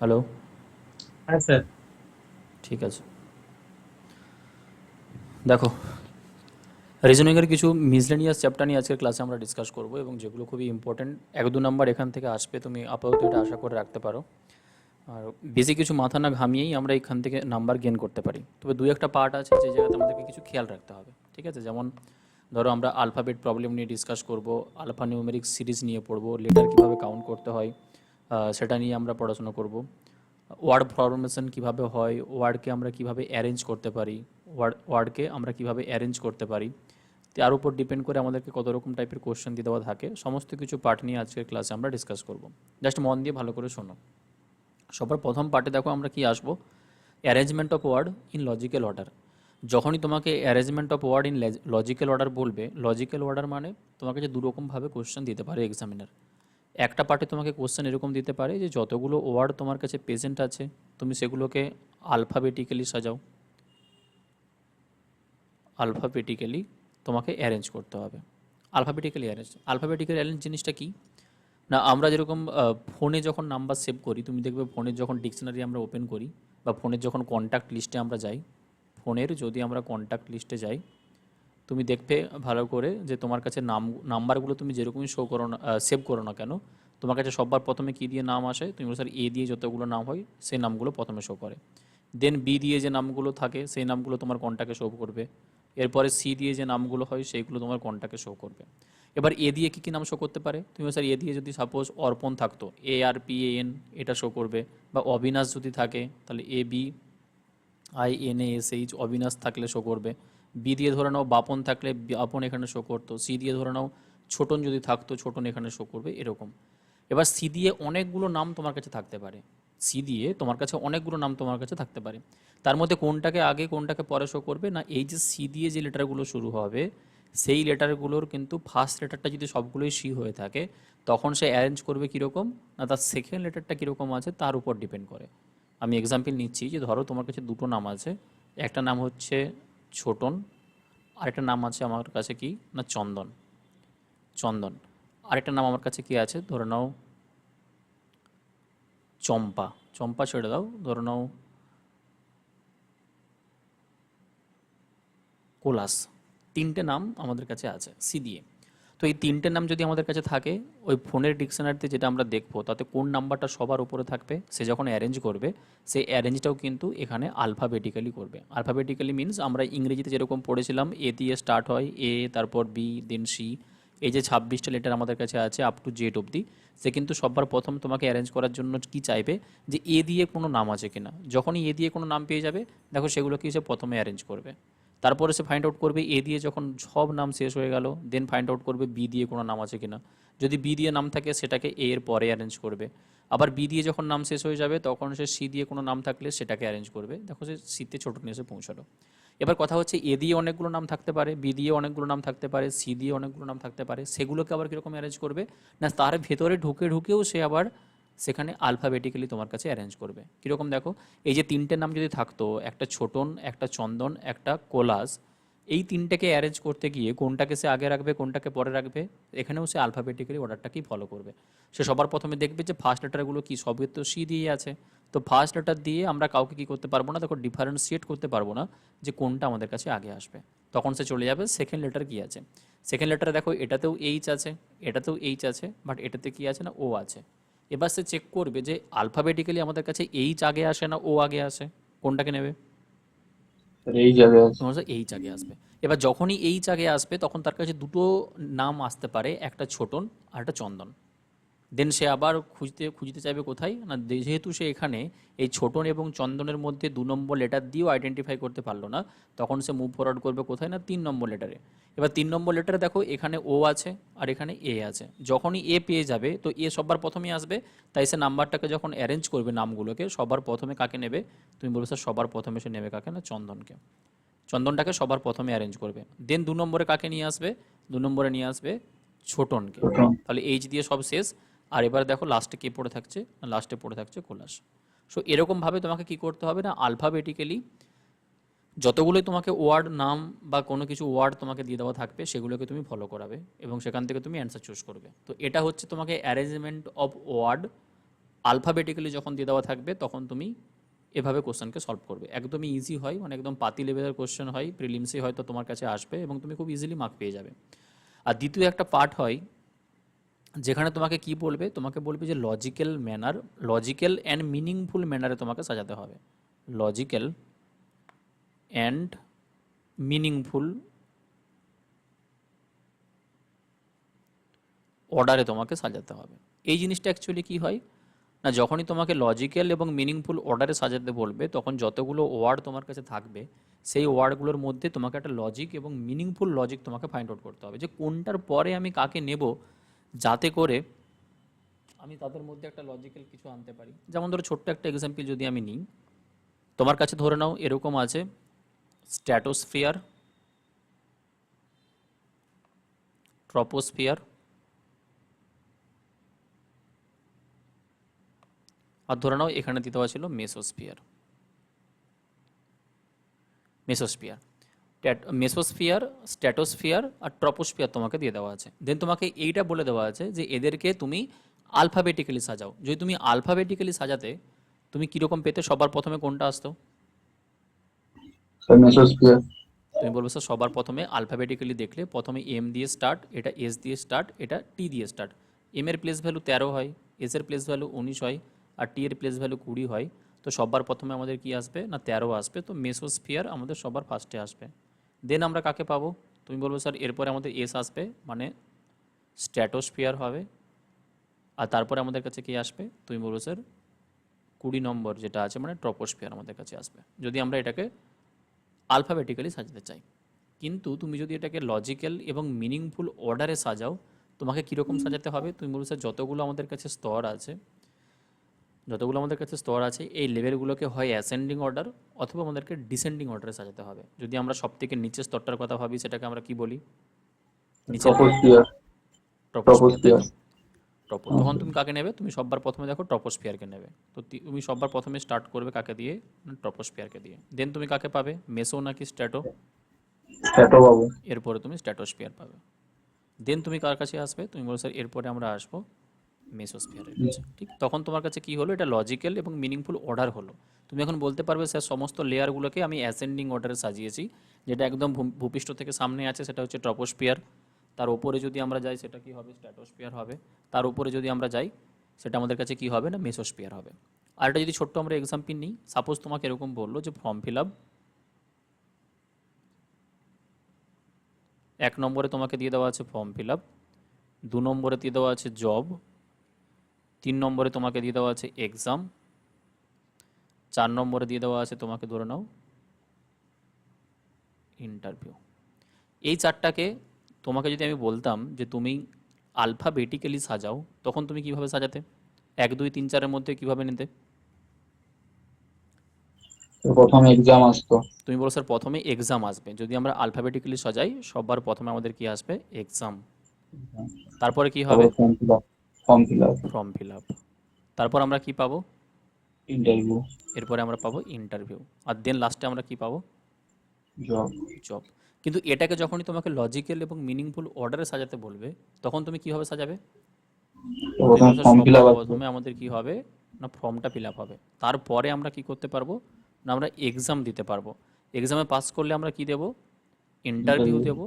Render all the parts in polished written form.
Hello. হ্যাঁ sir. ঠিক আছে, দেখো, রিজনিংয়ের কিছু মিসলেনিয়াস চ্যাপ্টার নিয়ে আজকের ক্লাসে আমরা ডিসকাস করব এবং যেগুলো খুবই ইম্পর্ট্যান্ট, 1-2 নাম্বার এখান থেকে আসবে, তুমি আপাতত এটা আশা করে রাখতে পারো। আর বেশি কিছু মাথা না ঘামিয়েই আমরা এখান থেকে নাম্বার গেন করতে পারি, তবে দু একটা পার্ট আছে যে জায়গাতে আমাদেরকে কিছু খেয়াল রাখতে হবে। ঠিক আছে, যেমন ধরো আমরা আলফাবেট প্রবলেম নিয়ে ডিসকাস করব, আলফা নিউমেরিক সিরিজ নিয়ে পড়বো, লেটার কীভাবে কাউন্ট করতে হয় সেটা নিয়ে আমরা পড়াশোনা করব। ওয়ার্ড ফরমেশন কিভাবে হয়, ওয়ার্ডকে আমরা কিভাবে অ্যারেঞ্জ করতে পারি, ওয়ার্ডকে আমরা কিভাবে অ্যারেঞ্জ করতে পারি, তার উপর ডিপেন্ড করে আমাদেরকে কত রকম টাইপের কোশ্চেন দিয়ে দেওয়া থাকে, সমস্ত কিছু পার্ট নিয়ে আজকের ক্লাসে আমরা ডিসকাস করব। জাস্ট মন দিয়ে ভালো করে শোনো। সবার প্রথম পার্টে দেখো আমরা কি আসবো, arrangement of word in logical order. যখনই তোমাকে arrangement of word in logical order বলবে, লজিক্যাল অর্ডার মানে তোমাকে যে দুরকমভাবে কোশ্চেন দিতে পারে এক্সামিনার। একটা পার্টে তোমাকে কোশ্চেন এরকম দিতে পারে যে যতগুলো ওয়ার্ড তোমার কাছে প্রেজেন্ট আছে তুমি সেগুলোকে আলফাবেটিক্যালি সাজাও, আলফাবেটিক্যালি তোমাকে অ্যারেঞ্জ করতে হবে। আলফাবেটিক্যালি অ্যারেঞ্জ জিনিসটা কি না, আমরা যেরকম ফোনে যখন নাম্বার সেভ করি, তুমি দেখবে ফোনের যখন ডিকশনারি আমরা ওপেন করি বা ফোনের যখন কন্ট্যাক্ট লিস্টে আমরা যাই, ফোনের যদি আমরা কন্ট্যাক্ট লিস্টে যাই, তুমি দেখবে ভালো করে যে তোমার কাছে নাম্বারগুলো তুমি যেরকমই শো করো না, সেভ করো না কেন, তোমার কাছে সবার প্রথমে কী দিয়ে নাম আসে, তুমি স্যার এ দিয়ে যতগুলো নাম হয় সেই নামগুলো প্রথমে শো করে। দেন বি দিয়ে যে নামগুলো থাকে সেই নামগুলো তোমার কন্ট্যাক্টে শো করবে। এরপরে সি দিয়ে যে নামগুলো হয় সেইগুলো তোমার কন্ট্যাক্টে শো করবে। এবার এ দিয়ে কী কী নাম শো করতে পারে, তুমি স্যার এ দিয়ে যদি সাপোজ অর্পণ থাকতো, ARPAN, এটা শো করবে। বা অবিনাশ যদি থাকে তাহলে ABINASH, অবিনাশ থাকলে শো করবে। বি দিয়ে ধরে নাও বাপন থাকলে বাপন এখানে শো করতো। সি দিয়ে ধরে নাও ছোটন যদি থাকতো, ছোটন এখানে শো করবে, এরকম। এবার সি দিয়ে অনেকগুলো নাম তোমার কাছে থাকতে পারে, সি দিয়ে তোমার কাছে অনেকগুলো নাম তোমার কাছে থাকতে পারে। তার মধ্যে কোনটাকে আগে কোনটাকে পরে শো করবে না, এই যে সি দিয়ে যে লেটারগুলো শুরু হবে সেই লেটারগুলোর কিন্তু ফার্স্ট লেটারটা যদি সবগুলোই সি হয়ে থাকে তখন সে অ্যারেঞ্জ করবে কীরকম না, তার সেকেন্ড লেটারটা কীরকম আছে তার উপর ডিপেন্ড করে। আমি এক্সাম্পল নিচ্ছি, যে ধরো তোমার কাছে দুটো নাম আছে, একটা নাম হচ্ছে ছোটন, আরেকটা নাম আছে আমার কাছে কি না চন্দন, চন্দন। আরেকটা নাম আমার কাছে কি আছে ধরে নাও চম্পা, চম্পা ছেড়ে দাও, ধরে নাও কোলাস। তিনটে নাম আমাদের কাছে আছে সি দিয়ে। তো এই তিনটে নাম যদি আমাদের কাছে থাকে, ওই ফোনের ডিকশনারিতে যেটা আমরা দেখবো তাতে কোন নাম্বারটা সবার উপরে থাকবে, সে যখন অ্যারেঞ্জ করবে সেই অ্যারেঞ্জটাও কিন্তু এখানে আলফাবেটিক্যালি করবে। আলফাবেটিক্যালি মিন্স আমরা ইংরেজিতে যেরকম পড়েছিলাম এ দিয়ে স্টার্ট হয়, এ তারপর বি দেন সি, এই যে 26টা লেটার আমাদের কাছে আছে আপ টু জেড অবধি, সে কিন্তু সবার প্রথম তোমাকে অ্যারেঞ্জ করার জন্য কি চাইবে, যে এ দিয়ে কোনো নাম আছে কিনা। যখনই এ দিয়ে কোনো নাম পেয়ে যাবে দেখো সেগুলোকে সে প্রথমে অ্যারেঞ্জ করবে। তারপরে সে ফাইন্ড আউট করবে এ দিয়ে যখন সব নাম শেষ হয়ে গেল, দেন ফাইন্ড আউট করবে বি দিয়ে কোনো নাম আছে কিনা। যদি বি দিয়ে নাম থাকে সেটাকে এ এর পরে অ্যারেঞ্জ করবে। আবার বি দিয়ে যখন নাম শেষ হয়ে যাবে তখন সে সি দিয়ে কোনো নাম থাকলে সেটাকে অ্যারেঞ্জ করবে। দেখো সে সিতে ছোটো নিয়ে এসে পৌঁছালো। এবার কথা হচ্ছে এ দিয়ে অনেকগুলো নাম থাকতে পারে, বি দিয়ে অনেকগুলো নাম থাকতে পারে, সি দিয়ে অনেকগুলো নাম থাকতে পারে, সেগুলোকে আবার কীরকম অ্যারেঞ্জ করবে না, তার ভেতরে ঢুকে ঢুকেও সে আবার সেখানে আলফাবেটিক্যালি তোমার কাছে অ্যারেঞ্জ করবে। কীরকম দেখো, এই যে তিনটে নাম যদি থাকতো, একটা ছোটন, একটা চন্দন, একটা কোলাস, এই তিনটাকে অ্যারেঞ্জ করতে গিয়ে কোনটাকে সে আগে রাখবে কোনটাকে পরে রাখবে, এখানেও সে আলফাবেটিক্যালি অর্ডারটাকেই ফলো করবে। সে সবার প্রথমে দেখবে যে ফার্স্ট লেটারগুলো কি, সবই তো সি দিয়ে আছে। তো ফার্স্ট লেটার দিয়ে আমরা কাউকে কী করতে পারবো না, দেখো ডিফারেন্সিয়েট করতে পারবো না যে কোনটা আমাদের কাছে আগে আসবে। তখন সে চলে যাবে সেকেন্ড লেটার কী আছে। সেকেন্ড লেটারে দেখো এটাতেও এইচ আছে, এটাতেও এইচ আছে, বাট এটাতে কি আছে না ও আছে। এবার সে চেক করবে যে আলফাবেটিক্যালি আমাদের কাছে এইচ আগে আসে না ও আগে আসে, কোনটাকে নেবে। স্যার এই জায়গায় আছে। তোমার কাছে এইচ আগে আসবে। এবার যখনই এইচ আগে আসবে তখন তার কাছে দুটো নাম আসতে পারে, একটা ছোটন আর একটা চন্দন। দেন সে আবার খুঁজতে খুঁজতে চাইবে কোথায় না, যেহেতু সে এখানে এই ছোটন এবং চন্দনের মধ্যে 2 নম্বর লেটার দিয়েও আইডেন্টিফাই করতে পারলো না, তখন সে মুভ ফরওয়ার্ড করবে কোথায় না 3 নম্বর লেটারে। এবার 3 নম্বর লেটারে দেখো এখানে ও আছে আর এখানে এ আছে, যখনই এ পেয়ে যাবে তো এ সবার প্রথমেই আসবে। তাই সে নাম্বারটাকে যখন অ্যারেঞ্জ করবে নামগুলোকে সবার প্রথমে কাকে নেবে, তুমি বলবে স্যার সবার প্রথমে সে নেবে কাকে না চন্দনকে। চন্দনটাকে সবার প্রথমে অ্যারেঞ্জ করবে। দেন 2 নম্বরে কাকে নিয়ে আসবে, 2 নম্বরে নিয়ে আসবে ছোটনকে। প্রথম। তাহলে এইচ দিয়ে সব শেষ। আর এবার দেখো লাস্টে কে পড়ে থাকছে না, লাস্টে পড়ে থাকছে কোলাস। সো এরকমভাবে তোমাকে কি করতে হবে না, আলফাবেটিক্যালি যতগুলোই তোমাকে ওয়ার্ড নাম বা কোনো কিছু ওয়ার্ড তোমাকে দিয়ে দেওয়া থাকবে সেগুলোকে তুমি ফলো করাবে এবং সেখান থেকে তুমি অ্যান্সার চুজ করবে। তো এটা হচ্ছে তোমাকে অ্যারেঞ্জমেন্ট অফ ওয়ার্ড আলফাবেটিক্যালি যখন দিয়ে দেওয়া থাকবে তখন তুমি এভাবে কোশ্চেনকে সলভ করবে। একদমই ইজি হয়, মানে একদম পাতি লেভেলের কোশ্চেন হয়, প্রিলিমসে হয়তো তোমার কাছে আসবে এবং তুমি খুব ইজিলি মার্ক পেয়ে যাবে। আর দ্বিতীয় একটা পার্ট হয় যেখানে তোমাকে কি বলবে, তোমাকে বলবে যে লজিক্যাল অ্যান্ড মিনিংফুল ম্যানারে তোমাকে সাজাতে হবে। লজিক্যাল অ্যান্ড মিনিংফুল অর্ডারে তোমাকে সাজাতে হবে। এই জিনিসটা অ্যাকচুয়ালি কি হয় না, যখনই তোমাকে লজিক্যাল এবং মিনিংফুল অর্ডারে সাজাতে বলবে তখন যতগুলো ওয়ার্ড তোমার কাছে থাকবে সেই ওয়ার্ডগুলোর মধ্যে তোমাকে একটা লজিক এবং মিনিংফুল লজিক তোমাকে ফাইন্ড আউট করতে হবে, যে কোনটার পরে আমি কাকে নেব যাতে করে আমি তাদের মধ্যে একটা লজিক্যাল কিছু আনতে পারি। যেমন ধরো ছোট্ট একটা এক্সাম্পল যদি আমি নিই, তোমার কাছে ধরে নাও এরকম আছে স্ট্র্যাটোস্ফিয়ার, ট্রপোস্ফিয়ার, আর ধরে নাও এখানে দিতে দেওয়া ছিল মেসোস্ফিয়ার। মেসোস্ফিয়ার, স্ট্র্যাটোস্ফিয়ার আর ট্রপোস্ফিয়ার তোমাকে দিয়ে দেওয়া আছে। দেন তোমাকে এইটা বলে দেওয়া আছে যে এদেরকে তুমি আলফাবেটিক্যালি সাজাও। যদি তুমি আলফাবেটিক্যালি সাজাতে তুমি কীরকম পেতে, সবার প্রথমে কোনটা আসতো? Sir mesosphere. তুমি বলবে স্যার সবার প্রথমে আলফাবেটিক্যালি দেখলে প্রথমে এম দিয়ে স্টার্ট, এটা এস দিয়ে স্টার্ট, এটা টি দিয়ে স্টার্ট। এম এর প্লেস ভ্যালু 13 হয়, এস এর প্লেস ভ্যালু 19 হয়, আর টি এর প্লেস ভ্যালু 20 হয়। তো সবার প্রথমে আমাদের কি আসবে না 13 আসবে, তো মেসোস্ফিয়ার আমাদের সবার ফার্স্টে আসবে। দেন আমরা কাকে পাবো? তুমি বলবো স্যার এরপরে আমাদের এস আসবে, মানে স্ট্র্যাটোস্ফিয়ার হবে। আর তারপরে আমাদের কাছে কি আসবে? তুমি বলবো স্যার 20 নম্বর যেটা আছে মানে ট্রপোস্ফিয়ার আমাদের কাছে আসবে, যদি আমরা এটাকে আলফাবেটিক্যালি সাজাতে চাই। কিন্তু তুমি যদি এটাকে লজিক্যাল এবং মিনিংফুল অর্ডারে সাজাও, তোমাকে কীরকম সাজাতে হবে? তুমি বলছো স্যার যতগুলো আমাদের কাছে স্তর আছে এই লেভেলগুলোকে হয় অ্যাসেন্ডিং অর্ডার অথবা আমাদেরকে ডিসেন্ডিং অর্ডারে সাজাতে হবে। যদি আমরা সব থেকে নিচের স্তরটার কথা ভাবি সেটাকে আমরা কি বলি? নিচের ট্রপোস্ফিয়ার। ট্রপোস্ফিয়ার, তাই তো? হ্যাঁ তখন স্যার। তুমি কাকে নেবে? তুমি সবার প্রথমে দেখো ট্রপোস্ফিয়ারকে নেবে। তো তুমি সবার প্রথমে স্টার্ট করবে কাকে দিয়ে? ট্রপোস্ফিয়ারকে দিয়ে। দেন তুমি কাকে পাবে? মেসো নাকি স্ট্র্যাটো? স্ট্র্যাটো বাবু। এরপরে তুমি স্ট্র্যাটোস্ফিয়ার পাবে। দেন তুমি কার কাছে আসবে? তুমি বলো স্যার এরপরে আমরা আসবো মেসোস্ফিয়ারের কাছে। ঠিক তখন তোমার কাছে কি হলো? এটা লজিক্যাল এবং মিনিংফুল অর্ডার হলো। তুমি এখন বলতে পারবে স্যার সমস্ত লেয়ারগুলোকে আমি অ্যাসেন্ডিং অর্ডারে সাজিয়েছি। যেটা একদম ভূপৃষ্ঠ থেকে সামনে আছে সেটা হচ্ছে ট্রপোস্ফিয়ার। তার উপরে যদি আমরা যাই সেটা কি হবে? স্ট্র্যাটোস্ফিয়ার হবে। তার উপরে যদি আমরা যাই সেটা আমাদের কাছে কি হবে? না মেসোস্ফিয়ার হবে। আর এটা যদি ছোট্ট আমরা এক্সাম্পল নিই, সাপোজ তোমাকে এরকম বললো যে ফর্ম ফিল আপ 1 নম্বরে তোমাকে দিয়ে দেওয়া আছে ফর্ম ফিল আপ, 2 নম্বরে দিয়ে দেওয়া আছে জব, 3 নম্বরে তোমাকে দিয়ে দেওয়া আছে এক্সাম, 4 নম্বরে দিয়ে দেওয়া আছে তোমাকে ধরে নাও ইন্টারভিউ। এই চারটাকে তোমাকে যদি আমি বলতাম যে তুমি আলফাবেটিক্যালি সাজাও, তখন তুমি কিভাবে সাজাতে? 1 2 3 4 এর মধ্যে কিভাবে নিতে? প্রথমে এক্সাম আসতো। তুমি বলো স্যার প্রথমে এক্সাম আসবে। যদি আমরা আলফাবেটিক্যালি সাজাই সবার প্রথমে আমাদের কি আসবে? এক্সাম। তারপরে কি হবে? তারপর form fill up. Form fill up. Form fill up. তারপর আমরা কি পাবো? ইন্টারভিউ। এরপরে আমরা পাবো ইন্টারভিউ। আর দেন লাস্টে আমরা কি পাবো? জব। জব। কিন্তু এটাকে যখনই তোমাকে লজিক্যাল এবং মিনিংফুল অর্ডারে সাজাতে বলবে তখন তুমি কিভাবে সাজাবে? তুমি প্রথমে বলছো ফর্ম ফিল সবার আপ আসবে। প্রথমে আমাদের কি হবে? না ফর্মটা ফিল আপ হবে। তারপরে আমরা কি করতে পারবো? না আমরা এক্সাম দিতে পারবো। এক্সামে পাস করলে আমরা কি দেবো? Interview interview. দেবো।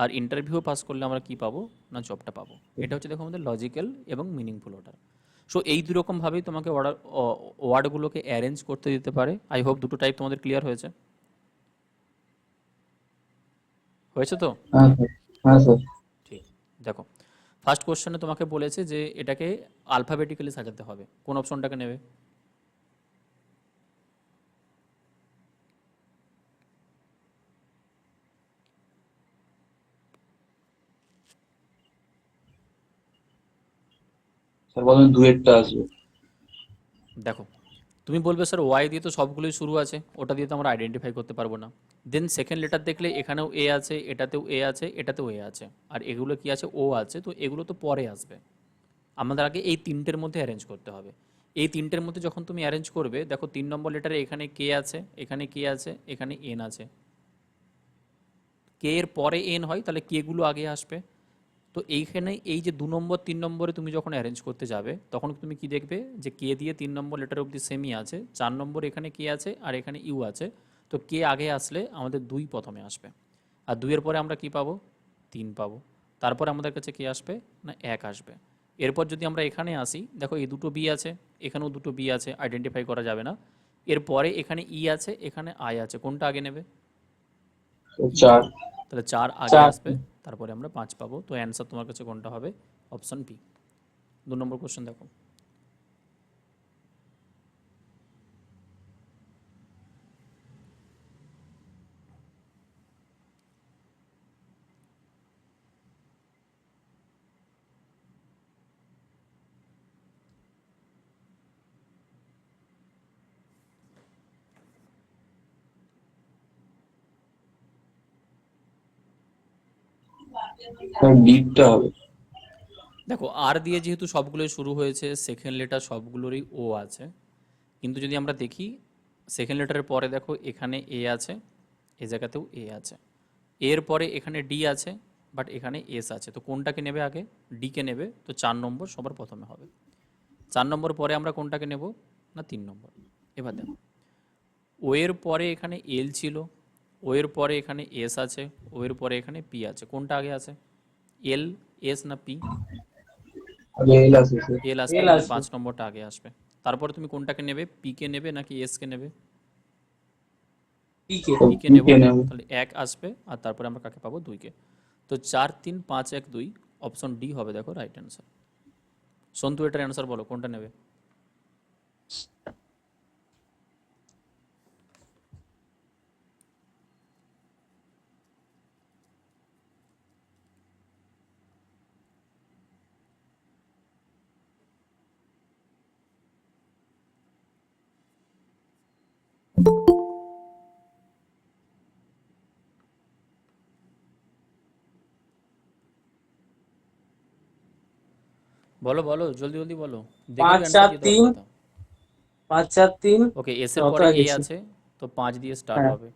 আর ইন্টারভিউ পাস করলে আমরা কি পাবো? না জবটা পাবো। এটা হচ্ছে দেখো আমাদের লজিক্যাল এবং মিনিংফুল অর্ডার। সো এই দুরকমভাবেই তোমাকে ওয়ার্ডগুলোকে অ্যারেঞ্জ করতে দিতে পারে। আই হোপ দুটো টাইপ তোমাদের ক্লিয়ার হয়েছে। হয়েছে তো? হ্যাঁ স্যার। হ্যাঁ স্যার। ঠিক। দেখো ফার্স্ট কোশ্চেনে তোমাকে বলেছে যে এটাকে আলফাবেটিক্যালি সাজাতে হবে। কোন অপশনটাকে নেবে? স্যার প্রথমে দুয়েরটা আসবে। দেখো তুমি বলবে স্যার ওয়াই দিয়ে তো সবগুলোই শুরু আছে, ওটা দিয়ে তো আমরা আইডেন্টিফাই করতে পারবো না। দেন সেকেন্ড লেটার দেখলে এখানেও এ আছে, এটাতেও এ আছে, এটাতেও এ আছে, আর এগুলো কি আছে? ও আছে। তো এগুলো তো পরে আসবে। আমাদের আগে এই তিনটের মধ্যে অ্যারেঞ্জ করতে হবে। এই তিনটের মধ্যে যখন তুমি অ্যারেঞ্জ করবে, দেখো 3 নম্বর লেটারে এখানে কে আছে, এখানে কে আছে, এখানে এন আছে। কে এর পরে এন হয় তাহলে কে গুলো আগে আসবে? তো এইখানে এই যে 2 নম্বর 3 নম্বরে তুমি যখন অ্যারেঞ্জ করতে যাবে তখন তুমি কি দেখবে যে কে দিয়ে 3 নম্বর লেটার অবধি সেমই আছে, 4 নম্বর এখানে কে আছে আর এখানে ইউ আছে। তো কে আগে আসলে আমাদের 2 প্রথমে আসবে, আর 2-এর পরে আমরা কি পাবো, 3 পাবো। তারপরে আমাদের কাছে কে আসবে না 1 আসবে। এরপর যদি আমরা এখানে আসি, দেখো এই দুটো বি আছে, এখানেও দুটো বি আছে, আইডেন্টিফাই করা যাবে না। এরপরে এখানে ই আছে, এখানে আই আছে, কোনটা আগে নেবে, ই। 4। তাহলে 4 আগে 4। আসবে, তারপরে আমরা 5 পাবো। তো অ্যান্সার তোমার কাছে কোনটা হবে, অপশন বি। 2 নম্বর কোশ্চেন দেখো। স্যার ডিপটা হবে। দেখো আর দিয়ে যেহেতু সবগুলোই শুরু হয়েছে, সেকেন্ড লেটার সবগুলোরই ও আছে, কিন্তু যদি আমরা দেখি সেকেন্ড লেটারের পরে দেখো এখানে এ আছে, এই জায়গাতেও এ আছে, এর পরে এখানে ডি আছে, বাট এখানে এস আছে। তো কোনটাকে নেবে আগে, ডিকে নেবে। তো 4 নম্বর সবার প্রথমে হবে। 4 নম্বর পরে আমরা কোনটাকে নেব না 3 নম্বর। এবার দেখো ও এর পরে এখানে এল ছিল, ও এর পরে এখানে এস আছে, ও এর পরে এখানে পি আছে, কোনটা আগে আছে, এল, এস না পি, আগে এল আছে স্যার। এল আসবে, এল মানে আসবে। 5 নম্বরটা আগে আসবে। তারপরে তুমি কোনটাকে নেবে, পি কে নেবে নাকি এস কে নেবে, পিকে। স্যার পি কে নেব। পিকে নেব। তাহলে 1 আসবে, আর তারপরে আমরা কাকে পাবো, 2 কে। তো 4 3 5 1 2, অপশন ডি হবে দেখো রাইট অ্যান্সার। সন্তু এটার অ্যান্সার বলো কোনটা নেবে। বলো বলো জলদি জলদি বলো, দেখে 5 একটু অ্যান্সার 4 দিয়ে দেওয়ার 3, কথা। 5 4 3। ওকে, এস এর অত পরে এ গেছি। আছে, তো 5 দিয়ে স্টার্ট হ্যাঁ, হবে।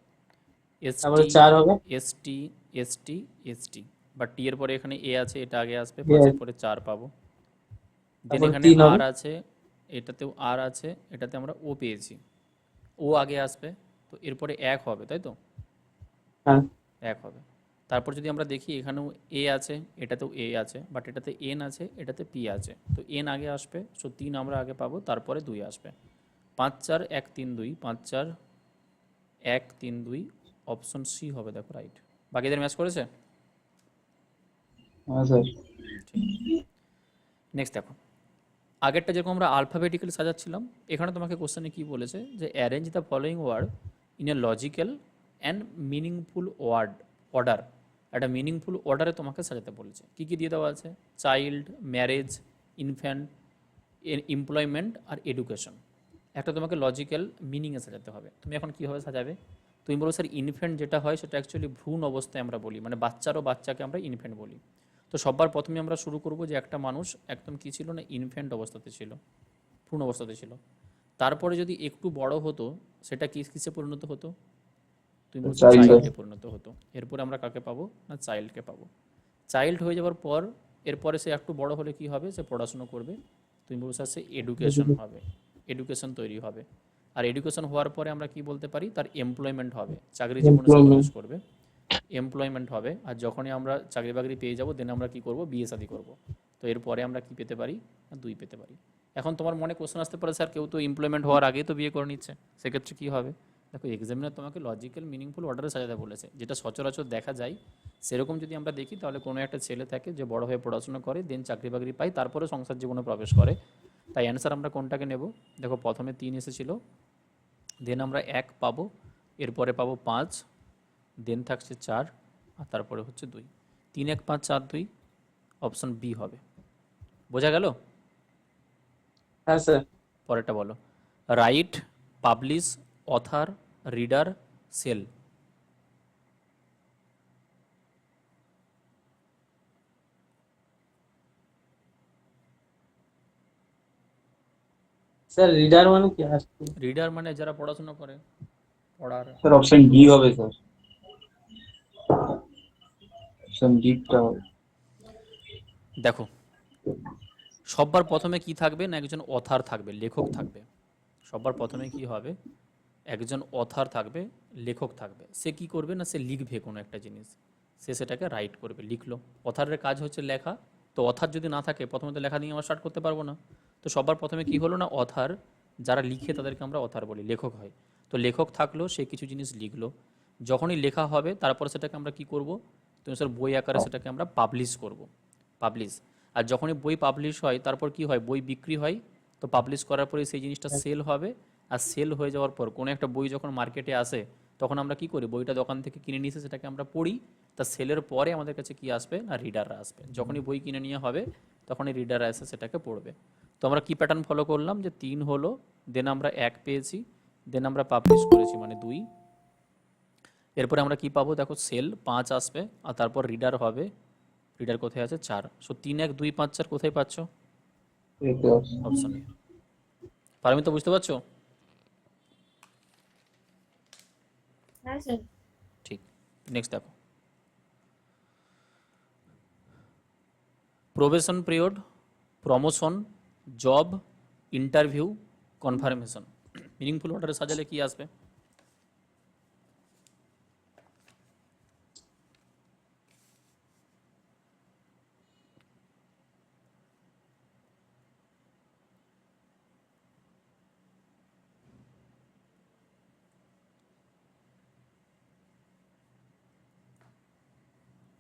এস তারপরে টি, 4 হবে। S T, S T, S T, but T এর পরে এখানে এ আছে, এটা আগে আসবে, দিয়ে 5-এর পরে 4 পাবো। দেন তারপরে এখানে 3 হবে। আর আছে, এটাতেও আর আছে, এটাতে আমরা ও পেয়েছি, ও আগে আসবে। তো এরপরে 1 হবে, তাই তো, হ্যাঁ, 1 হবে। তারপর যদি আমরা দেখি এখানেও এ আছে, এটাতেও এ আছে, বাট এটাতে এন আছে, এটাতে পি আছে, তো এন আগে আসবে। সো 3 আমরা আগে পাবো, তারপরে 2 আসবে। 5 4 1 3 2, 5 4 1 3 2, অপশন সি হবে দেখো রাইট। বাকিদের ম্যাচ করেছে। হ্যাঁ স্যার। ঠিক, নেক্সট দেখো, আগেরটা যেরকম আমরা আলফাবেটিক্যালি সাজাচ্ছিলাম, এখানে তোমাকে কোশ্চেনে কি বলেছে যে arrange the following word in a logical and meaningful word order. একটা মিনিংফুল অর্ডারে তোমাকে সাজাতে বলেছে। কি কি দিয়ে দেওয়া আছে, চাইল্ড, ম্যারেজ, ইনফ্যান্ট, এমপ্লয়মেন্ট আর এডুকেশন। একটা তোমাকে লজিক্যাল মিনিংয়ে সাজাতে হবে। তুমি এখন কীভাবে সাজাবে, তুমি বলো স্যার ইনফ্যান্ট যেটা হয় সেটা অ্যাকচুয়ালি ভ্রূণ অবস্থায় আমরা বলি, মানে বাচ্চারও বাচ্চাকে আমরা ইনফ্যান্ট বলি। তো সবার প্রথমে আমরা শুরু করব যে একটা মানুষ একদম কী ছিল না, ইনফ্যান্ট অবস্থাতে ছিল, ভ্রূণ অবস্থাতে ছিল। তারপরে যদি একটু বড় হতো, সেটা কিসে পরিণত হতো, তুমি বলছো চাইল্ড স্যার। চাইল্ডে পরিণত হতো। এরপরে আমরা কাকে পাবো না চাইল্ডকে পাবো। চাইল্ড হয়ে যাওয়ার পর এরপরে সে একটু বড় হলে কি হবে, সে পড়াশুনো করবে, তুমি বলছো স্যার সে এডুকেশন হবে, এডুকেশন তৈরি হবে। আর এডুকেশন হওয়ার পরে আমরা কি বলতে পারি, তার এমপ্লয়মেন্ট হবে, চাকরি জীবনে সে প্রবেশ এমপ্লয়মেন্ট। করবে, এমপ্লয়মেন্ট হবে। আর যখনই আমরা চাকরি বাকরি পেয়ে যাব, দেন আমরা কি করব, বিয়ে শাদী করব। তো এরপরে আমরা কি পেতে পারি না 2 পেতে পারি। এখন তোমার মনে কোশ্চেন আসতে পারে, স্যার কেউ তো এমপ্লয়মেন্ট হওয়ার আগেই তো বিয়ে করে নিচ্ছে, সেক্ষেত্রে কী হবে। দেখো এক্সামিনার তোমাকে লজিক্যাল মিনিংফুল অর্ডারে সাজাতে বলেছে, যেটা সচরাচর দেখা যায়। সেরকম যদি আমরা দেখি তাহলে কোনো একটা ছেলে থাকে যে বড় হয়ে পড়াশোনা করে, দেন চাকরি বাকরি পায়, তারপরে সংসার জীবনে প্রবেশ করে। তাই অ্যান্সার আমরা কোনটাকে নেব, দেখো প্রথমে 3 এসেছিল, দেন আমরা 1 পাবো, এরপরে পাবো 5, দেন থাকছে 4, আর তারপরে হচ্ছে 2। 3 1 5 4 2, অপশন বি হবে। বোঝা গেল। হ্যাঁ স্যার। পরেরটা বলো, write, publish, author, reader, sell. Sir reader মানে কি আর কি? রিডার মানে যারা পড়াশোনা করে, পড়ার। স্যার অপশন ডি হবে স্যার। অপশন ডিপটা হবে। দেখো, সবার প্রথমে কি থাকবে না, একজন অথার থাকবে, লেখক থাকবে। সবার প্রথমে কি হবে, একজন অথার থাকবে, লেখক থাকবে। সে কি করবে না, সে লিখবে কোনো একটা জিনিস, সে সেটাকে রাইট করবে, লিখলো। অথারের কাজ হচ্ছে লেখা। তো অথার যদি না থাকে, প্রথমে তো লেখা দিয়ে আমরা স্টার্ট করতে পারবো না। তো সবার প্রথমে কি হলো না, অথার, যারা লিখে তাদেরকে আমরা অথার বলি, লেখক হয়। তো লেখক থাকলো, সে কিছু জিনিস লিখলো। যখনই লেখা হবে তারপরে সেটাকে আমরা কি করব, তো স্যার বই আকারে সেটাকে আমরা পাবলিশ করব, পাবলিশ। আর যখনই বই পাবলিশ হয় তারপর কি হয়, বই বিক্রি হয়। তো পাবলিশ করার পরে সেই জিনিসটা সেল হবে। আর সেল হয়ে যাওয়ার পর কোনো একটা বই যখন মার্কেটে আসে, তখন আমরা কি করি, বইটা দোকান থেকে কিনে নিয়ে এসে সেটাকে আমরা পড়ি। তা সেলের পরে আমাদের কাছে কি আসবে না, রিডাররা আসবে। যখনই বই কিনে নিয়ে হবে তখনই রিডাররা এসে সেটাকে পড়বে। তো আমরা কি প্যাটার্ন ফলো করলাম, যে 3 হলো, দেন আমরা 1 পেয়েছি, দেন আমরা পাবলিশ করেছি মানে 2। এরপরে আমরা কি পাবো, দেখো সেল 5 আসবে, আর তারপর রিডার হবে। রিডার কোথায় আছে, 4। সো 3 1 2 5 4 কোথায় পাচ্ছ, দেখতে পাচ্ছি। Option A. পারমিত তো বুঝতে পারছো? হ্যাঁ স্যার। ঠিক। নেক্সট দেখো, probation period, promotion, job, interview, confirmation. Meaningful অর্ডারে সাজালে কি আসবে?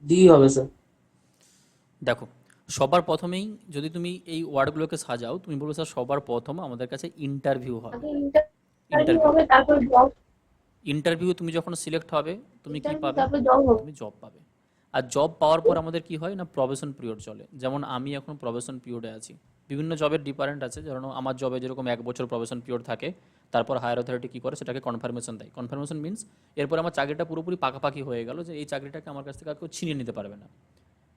ডি হবে স্যার। দেখো, সবার প্রথমেই যদি তুমি এই ওয়ার্ডগুলোকে সাজাও, তুমি বলবো স্যার সবার প্রথম আমাদের কাছে ইন্টারভিউ হবে। আগে ইন্টারভিউ ইন্টারভিউ, হবে, তারপর জব। ইন্টারভিউ তুমি যখন সিলেক্ট হবে তুমি কি ইন্টারভিউ পাবে, তারপর জব হবে। তুমি জব পাবে। আর জব পাওয়ার পর আমাদের কি হয় না, প্রবেশন পিরিয়ড চলে। যেমন আমি এখন প্রবেশন পিরিয়ডে আছি। বিভিন্ন জবের ডিফারেন্ট আছে, যেমন আমার জবে যেরকম 1 বছর প্রবেশন পিরিয়ড থাকে, তারপর হায়ার অথরিটি কী করে, সেটাকে কনফার্মেশন দেয়। কনফার্মেশন মিন্স এরপর আমার চাকরিটা পুরোপুরি পাকাপাকি হয়ে গেল, যে এই চাকরিটাকে আমার কাছ থেকে আর কেউ ছিনিয়ে নিতে পারবে না।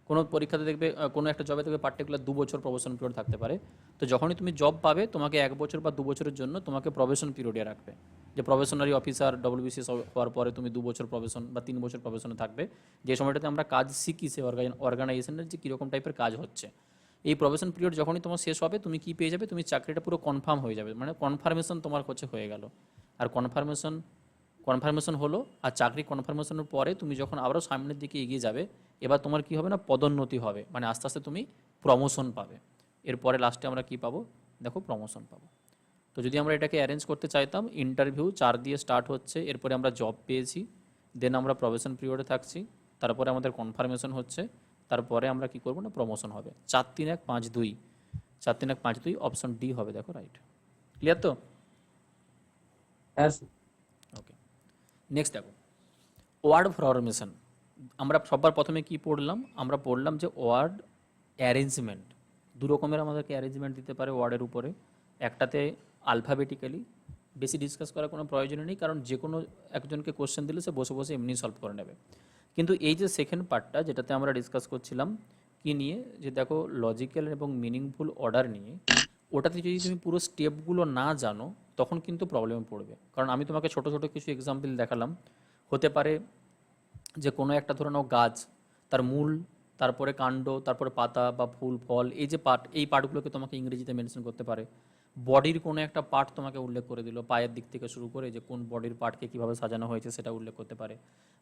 কোনো পরীক্ষাতে দেখবে, কোনো একটা জবে দেখবে পার্টিকুলার 2 বছর প্রবেশন পিরিয়ড থাকতে পারে। তো যখনই তুমি জব পাবে, তোমাকে 1 বছর বা 2 বছরের জন্য তোমাকে প্রবেশন পিরিয়ডে রাখবে। যে প্রবেশনারি অফিসার ডব্লিউবিসিএস হওয়ার পরে তুমি 2 বছর প্রবেশন বা 3 বছর প্রবেশনে থাকবে, যে সময়টাতে আমরা কাজ শিখি সে অর্গানাইজেশনের যে কীরকম টাইপের কাজ হচ্ছে। এই প্রবেশন পিরিয়ড যখনই তোমার শেষ হবে, তুমি কি পেয়ে যাবে, তুমি চাকরিটা পুরো কনফার্ম হয়ে যাবে, মানে কনফার্মেশন তোমার কাছে হয়ে গেল। আর কনফার্মেশন হলো, আর চাকরি কনফার্মেশনের পরে তুমি যখন আবারও সামনের দিকে এগিয়ে যাবে, এবার তোমার কি হবে না, পদোন্নতি হবে, মানে আস্তে আস্তে তুমি প্রমোশন পাবে। এরপরে লাস্টে আমরা কি পাবো, দেখো প্রমোশন পাবো। তো যদি আমরা এটাকে অ্যারেঞ্জ করতে চাইতাম, ইন্টারভিউ 4 দিয়ে স্টার্ট হচ্ছে, এরপরে আমরা জব পেয়েছি, দেন আমরা প্রবেশন পিরিয়ডে থাকছি, তারপরে আমাদের কনফার্মেশন হচ্ছে, তারপরে আমরা কি করবো না, প্রমোশন হবে। 4 3 1 5 2, 4 3 1 5 2, অপশন ডি হবে, দেখো রাইট। ক্লিয়ার তো? হ্যাঁ স্যার। ওকে, নেক্সট দেখো, ওয়ার্ড ফরমেশন। আমরা সবার প্রথমে কি পড়লাম, আমরা পড়লাম যে ওয়ার্ড অ্যারেঞ্জমেন্ট। 2 রকমের আমাদেরকে অ্যারেঞ্জমেন্ট দিতে পারে ওয়ার্ডের উপরে। একটাতে আলফাবেটিক্যালি, বেশি ডিসকাস করার কোনো প্রয়োজন নেই, কারণ যে কোনো একজনকে কোশ্চেন দিলে সে বসে বসে এমনি সলভ করে নেবে। কিন্তু এই যে সেকেন্ড পার্টটা, যেটাতে আমরা ডিসকাস করছিলাম কি নিয়ে, যে দেখো লজিক্যাল এবং মিনিংফুল অর্ডার নিয়ে, ওটাতে যদি তুমি পুরো স্টেপগুলো না জানো, তখন কিন্তু প্রবলেমে পড়বে। কারণ আমি তোমাকে ছোট ছোট কিছু এক্সাম্পল দেখালাম। হতে পারে যে কোনো একটা ধরে নাও গাছ, তার মূল, তারপরে কাণ্ড, তারপরে পাতা বা ফুল ফল, এই যে পার্ট, এই পার্টগুলোকে তোমাকে ইংরেজিতে মেনশন করতে পারে। বডির কোনো একটা পার্ট তোমাকে উল্লেখ করে দিল, পায়ের দিক থেকে শুরু করে যে কোন বডির পার্টকে কীভাবে সাজানো হয়েছে সেটা উল্লেখ করতে পারে।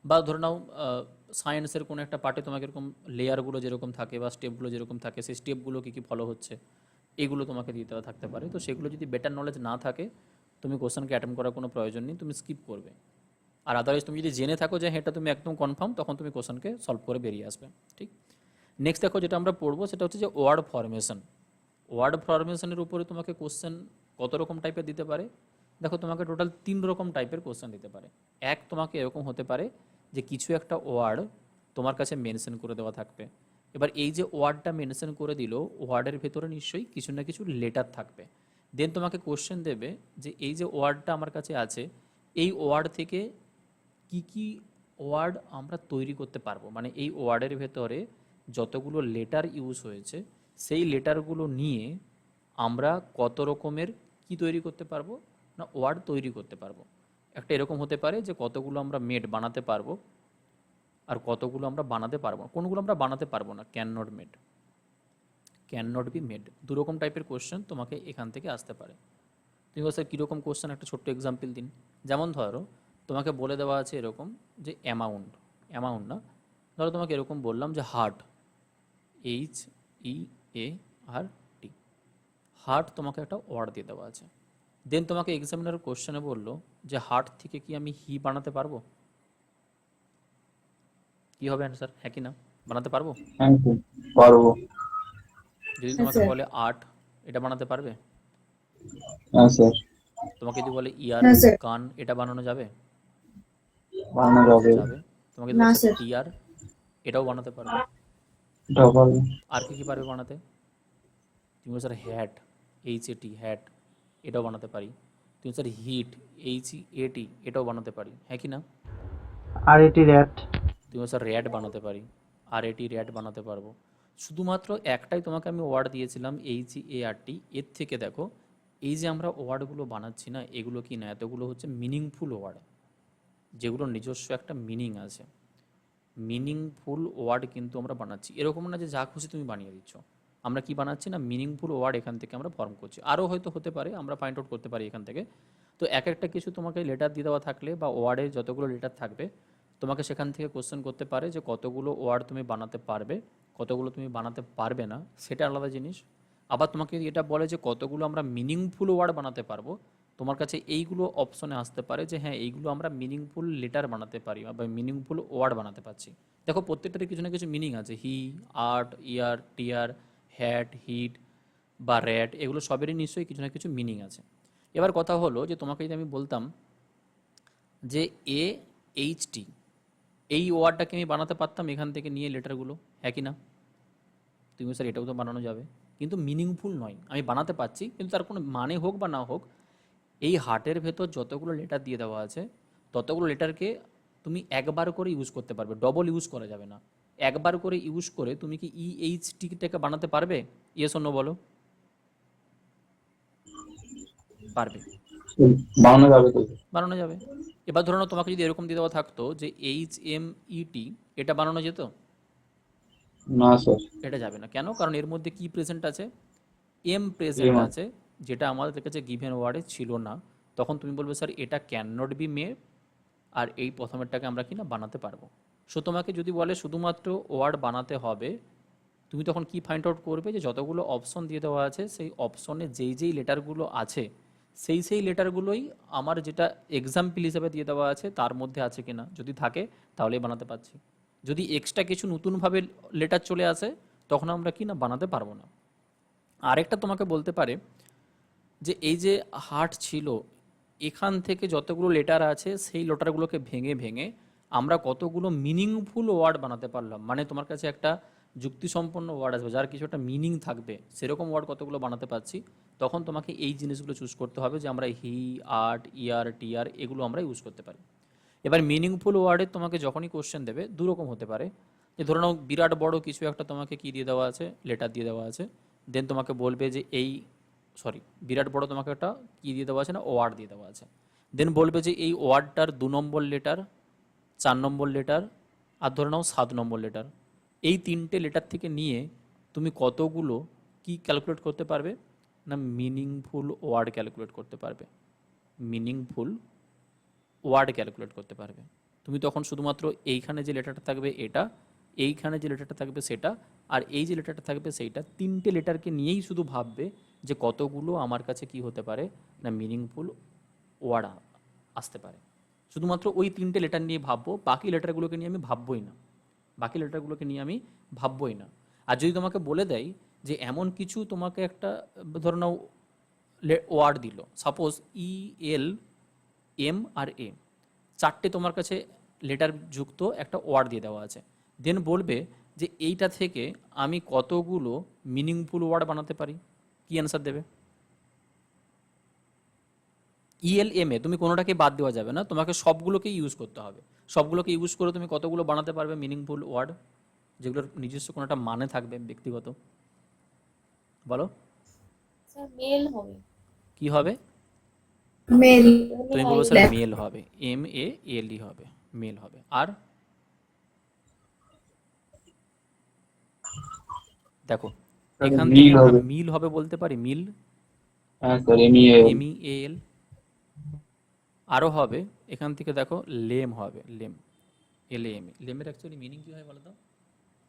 বা ধরে নাও সায়েন্সের কোনো একটা পার্টে তোমাকে এরকম লেয়ারগুলো যেরকম থাকে বা স্টেপগুলো যেরকম থাকে, সেই স্টেপগুলো কী কী ফলো হচ্ছে, এগুলো তোমাকে দিতে থাকতে পারে। তো সেগুলো যদি বেটার নলেজ না থাকে, তুমি কোশ্চেনকে অ্যাটেম্প করার কোনো প্রয়োজন নেই, তুমি স্কিপ করবে। আর আদারওয়াইজ তুমি যদি জেনে থাকো যে হ্যাঁ এটা তুমি একদম কনফার্ম, তখন তুমি কোশ্চেনকে সলভ করে বেরিয়ে আসবে। ঠিক। নেক্সট দেখো, যেটা আমরা পড়বো সেটা হচ্ছে যে ওয়ার্ড ফরমেশন। ওয়ার্ড ফরমেশনের উপরে তোমাকে কোশ্চেন কত রকম টাইপের দিতে পারে, দেখো তোমাকে টোটাল 3 রকম টাইপের কোশ্চেন দিতে পারে। এক, তোমাকে এরকম হতে পারে যে কিছু একটা ওয়ার্ড তোমার কাছে মেনশন করে দেওয়া থাকবে। এবার এই যে ওয়ার্ডটা মেনশন করে দিল, ওয়ার্ডের ভেতরে নিশ্চয়ই কিছু না কিছু লেটার থাকবে। দেন তোমাকে কোশ্চেন দেবে যে এই যে ওয়ার্ডটা আমার কাছে আছে, এই ওয়ার্ড থেকে কি কি ওয়ার্ড আমরা তৈরি করতে পারবো, মানে এই ওয়ার্ডের ভেতরে যতগুলো লেটার ইউজ হয়েছে, সেই লেটারগুলো নিয়ে আমরা কত রকমের কি তৈরি করতে পারবো না, ওয়ার্ড তৈরি করতে পারবো। একটা এরকম হতে পারে যে কতগুলো আমরা মেড বানাতে পারবো, আর কতগুলো আমরা বানাতে পারবো, কোনগুলো আমরা বানাতে পারবো না, can not made. Can not be made. দুরকম টাইপের কোশ্চেন তোমাকে এখান থেকে আসতে পারে। তুমি বলছো কীরকম কোশ্চেন, একটা ছোট্ট এক্সাম্পল দিন। যেমন ধরো তোমাকে বলে দেওয়া আছে এরকম যে অ্যামাউন্ট, অ্যামাউন্ট না, ধরো তোমাকে এরকম বললাম যে হার্ট, HEART, হার্ট তোমাকে একটা ওয়ার্ড দিয়ে দেওয়া আছে। দেন তোমাকে এক্সামিনার কোশ্চেনে বললো যে হার্ট থেকে কি আমি হি বানাতে পারবো? কি হবে অ্যান্সার, হ্যাঁ কি না? বানাতে পারবো? হ্যাঁ স্যার, পারবো। যদি হ্যাঁ তোমাকে স্যার। বলে আর্ট, এটা বানাতে পারবে? হ্যাঁ স্যার, তোমাকে যদি বলে ইয়ার, হ্যাঁ স্যার। কান, এটা বানানো যাবে? বানানো যাবে। যাবে। তোমাকে যদি না বলে স্যার। টিয়ার, এটাও বানাতে পারবে। এটাও পারবো। আর কি কি পারবে বানাতে? তুমি বলো স্যার হ্যাট, HAT, হ্যাট, এটাও বানাতে পারি। তুমি স্যার হিট, HEAT, এটাও বানাতে পারি, হ্যাঁ কি না? আর এটি র্যাট। তুমি স্যার র্যাট বানাতে পারি, RAT, র্যাট বানাতে পারবো। শুধুমাত্র একটাই তোমাকে আমি ওয়ার্ড দিয়েছিলাম HEART। এর থেকে দেখো এই যে আমরা ওয়ার্ডগুলো বানাচ্ছি না, এগুলো কি না, এতগুলো হচ্ছে মিনিংফুল ওয়ার্ড, যেগুলোর নিজস্ব একটা মিনিং আছে। মিনিংফুল ওয়ার্ড কিন্তু আমরা বানাচ্ছি, এরকম না যে যা খুশি তুমি বানিয়ে দিচ্ছ। আমরা কি বানাচ্ছি না, মিনিংফুল ওয়ার্ড এখান থেকে আমরা ফর্ম করছি। আরও হয়তো হতে পারে, আমরা ফাইন্ড আউট করতে পারি এখান থেকে। তো এক একটা কিছু তোমাকে লেটার দিয়ে দেওয়া থাকলে বা ওয়ার্ডে যতগুলো লেটার থাকবে, তোমাকে সেখান থেকে কোশ্চেন করতে পারে যে কতগুলো ওয়ার্ড তুমি বানাতে পারবে, কতগুলো তুমি বানাতে পারবে না, সেটা আলাদা জিনিস। আবার তোমাকে যদি এটা বলে যে কতগুলো আমরা মিনিংফুল ওয়ার্ড বানাতে পারবো, তোমার কাছে এইগুলো অপশনে আসতে পারে যে হ্যাঁ এইগুলো আমরা মিনিংফুল লেটার বানাতে পারি বা মিনিংফুল ওয়ার্ড বানাতে পারছি। দেখো প্রত্যেকটারই কিছু না কিছু মিনিং আছে। হি, আর্ট, ইয়ার, টিয়ার, হ্যাট, হিট বা র্যাট, এগুলো সবেরই নিশ্চয়ই কিছু না কিছু মিনিং আছে। এবার কথা হলো যে তোমাকে যদি আমি বলতাম যে AHT, এই ওয়ার্ডটাকে আমি বানাতে পারতাম এখান থেকে নিয়ে লেটারগুলো, হ্যাঁ কি না? তুমি স্যার এটাও তো বানানো যাবে, কিন্তু মিনিংফুল নয়। আমি বানাতে পারছি কিন্তু তার কোনো মানে হোক বা না হোক, এই হার্টের ভেতর যতগুলো লেটার দিয়ে দেওয়া আছে ততগুলো লেটারকে তুমি একবার করে ইউজ করতে পারবে, ডবল ইউজ করা যাবে না। একবার করে ইউজ করে তুমি কি EHTটাকে বানাতে পারবে? ইয়েস অন্য বলো। পারবে, বানানো যাবে তো। বানানো যাবে। এবার ধরো না তোমাকে যদি এরকম দিয়ে দেওয়া থাকতো যে HMET, এটা বানানো যেত? না স্যার। এটা যাবে না। কেন? কারণ এর মধ্যে কি প্রেজেন্ট আছে, এম এম প্রেজেন্ট আছে। আছে, যেটা আমাদের কাছে গিভেন ওয়ার্ডে ছিল না। তখন তুমি বলবে স্যার এটা ক্যান নট বি মেড, আর এই প্রথমেরটাকে আমরা কি না বানাতে পারবো। সো তোমাকে যদি বলে শুধুমাত্র ওয়ার্ড বানাতে হবে, তুমি তখন কি ফাইন্ড আউট করবে যে যতগুলো অপশন দিয়ে দেওয়া আছে সেই অপশনে যেই যেই লেটারগুলো আছে সেই লেটারগুলোই আমার যেটা এক্সাম্পল হিসেবে দিয়ে দেওয়া আছে তার মধ্যে আছে কিনা, যদি থাকে তাহলেই বানাতে পারছি। যদি এক্সট্রা কিছু নতুনভাবে লেটার চলে আসে তখন আমরা কি না বানাতে পারবো না। আরেকটা তোমাকে বলতে পারে যে এই যে হার্ট ছিল, এখান থেকে যতগুলো লেটার আছে সেই লেটারগুলোকে ভেঙে ভেঙে আমরা কতগুলো মিনিংফুল ওয়ার্ড বানাতে পারলাম। মানে তোমার কাছে একটা যুক্তিসম্পন্ন ওয়ার্ড আসবে যার কিছু একটা মিনিং থাকবে, সেরকম ওয়ার্ড কতগুলো বানাতে পারছি। তখন তোমাকে এই জিনিসগুলো চুজ করতে হবে যে আমরা হি, আর্ট, ইয়ার, টিয়ার এগুলো আমরা ইউজ করতে পারি। এবার মিনিংফুল ওয়ার্ডে তোমাকে যখনই কোশ্চেন দেবে দুরকম হতে পারে। যে ধরে নাও বিরাট বড় কিছু একটা তোমাকে কি দিয়ে দেওয়া আছে, লেটার দিয়ে দেওয়া আছে। দেন তোমাকে বলবে যে এই, সরি, বিরাট বড় তোমাকে একটা কি দিয়ে দেওয়া আছে না, ওয়ার্ড দিয়ে দেওয়া আছে। দেন বলবে যে এই ওয়ার্ডটার 2 নম্বর লেটার, 4 নম্বর লেটার আর ধরে নাও 7 নম্বর লেটার, এই তিনটে লেটার থেকে নিয়ে তুমি কতগুলো কি ক্যালকুলেট করতে পারবে না, মিনিংফুল ওয়ার্ড ক্যালকুলেট করতে পারবে। মিনিংফুল ওয়ার্ড ক্যালকুলেট করতে পারবে। তুমি তখন শুধুমাত্র এইখানে যে লেটারটা থাকবে এটা, এইখানে যে লেটারটা থাকবে সেটা, আর এই যে লেটারটা থাকবে সেইটা, তিনটে লেটারকে নিয়েই শুধু ভাববে যে কতগুলো আমার কাছে কি হতে পারে না মিনিংফুল ওয়ার্ড আসতে পারে। শুধুমাত্র ওই তিনটে লেটার নিয়ে ভাববো, বাকি লেটারগুলোকে নিয়ে আমি ভাববই না, বাকি লেটারগুলোকে নিয়ে আমি ভাববই না। আর যদি তোমাকে বলে দেয় যে এমন কিছু তোমাকে একটা ধরে নাও ওয়ার্ড দিল, সাপোজ ELM আর A, চারটে তোমার কাছে লেটার যুক্ত একটা ওয়ার্ড দিয়ে দেওয়া আছে। দেন বলবে যে এইটা থেকে আমি কতগুলো মিনিংফুল ওয়ার্ড বানাতে পারি, কি অ্যান্সার দেবে? ELM তুমি কোনোটাকে বাদ দেওয়া যাবে না, তোমাকে সবগুলোকেই ইউজ করতে হবে। সবগুলোকে ইউজ করে তুমি কতগুলো বানাতে পারবে মিনিংফুল ওয়ার্ড, যেগুলোর নিজস্ব কোনো একটা মানে থাকবে ব্যক্তিগত, বলো। স্যার মেল হবে। কি হবে? মেল। তুমি বলবো স্যার মেল হবে, MALE হবে, মেল হবে। আর দেখো এখান মিল থেকে হবে। মিল হবে বলতে পারি, মিল, হ্যাঁ স্যার, MEAL। MEAL। আরও হবে, এখান থেকে দেখো লেম হবে, লেম, LAM। লেমের অ্যাকচুয়ালি মিনিং কি হয় বলো তো?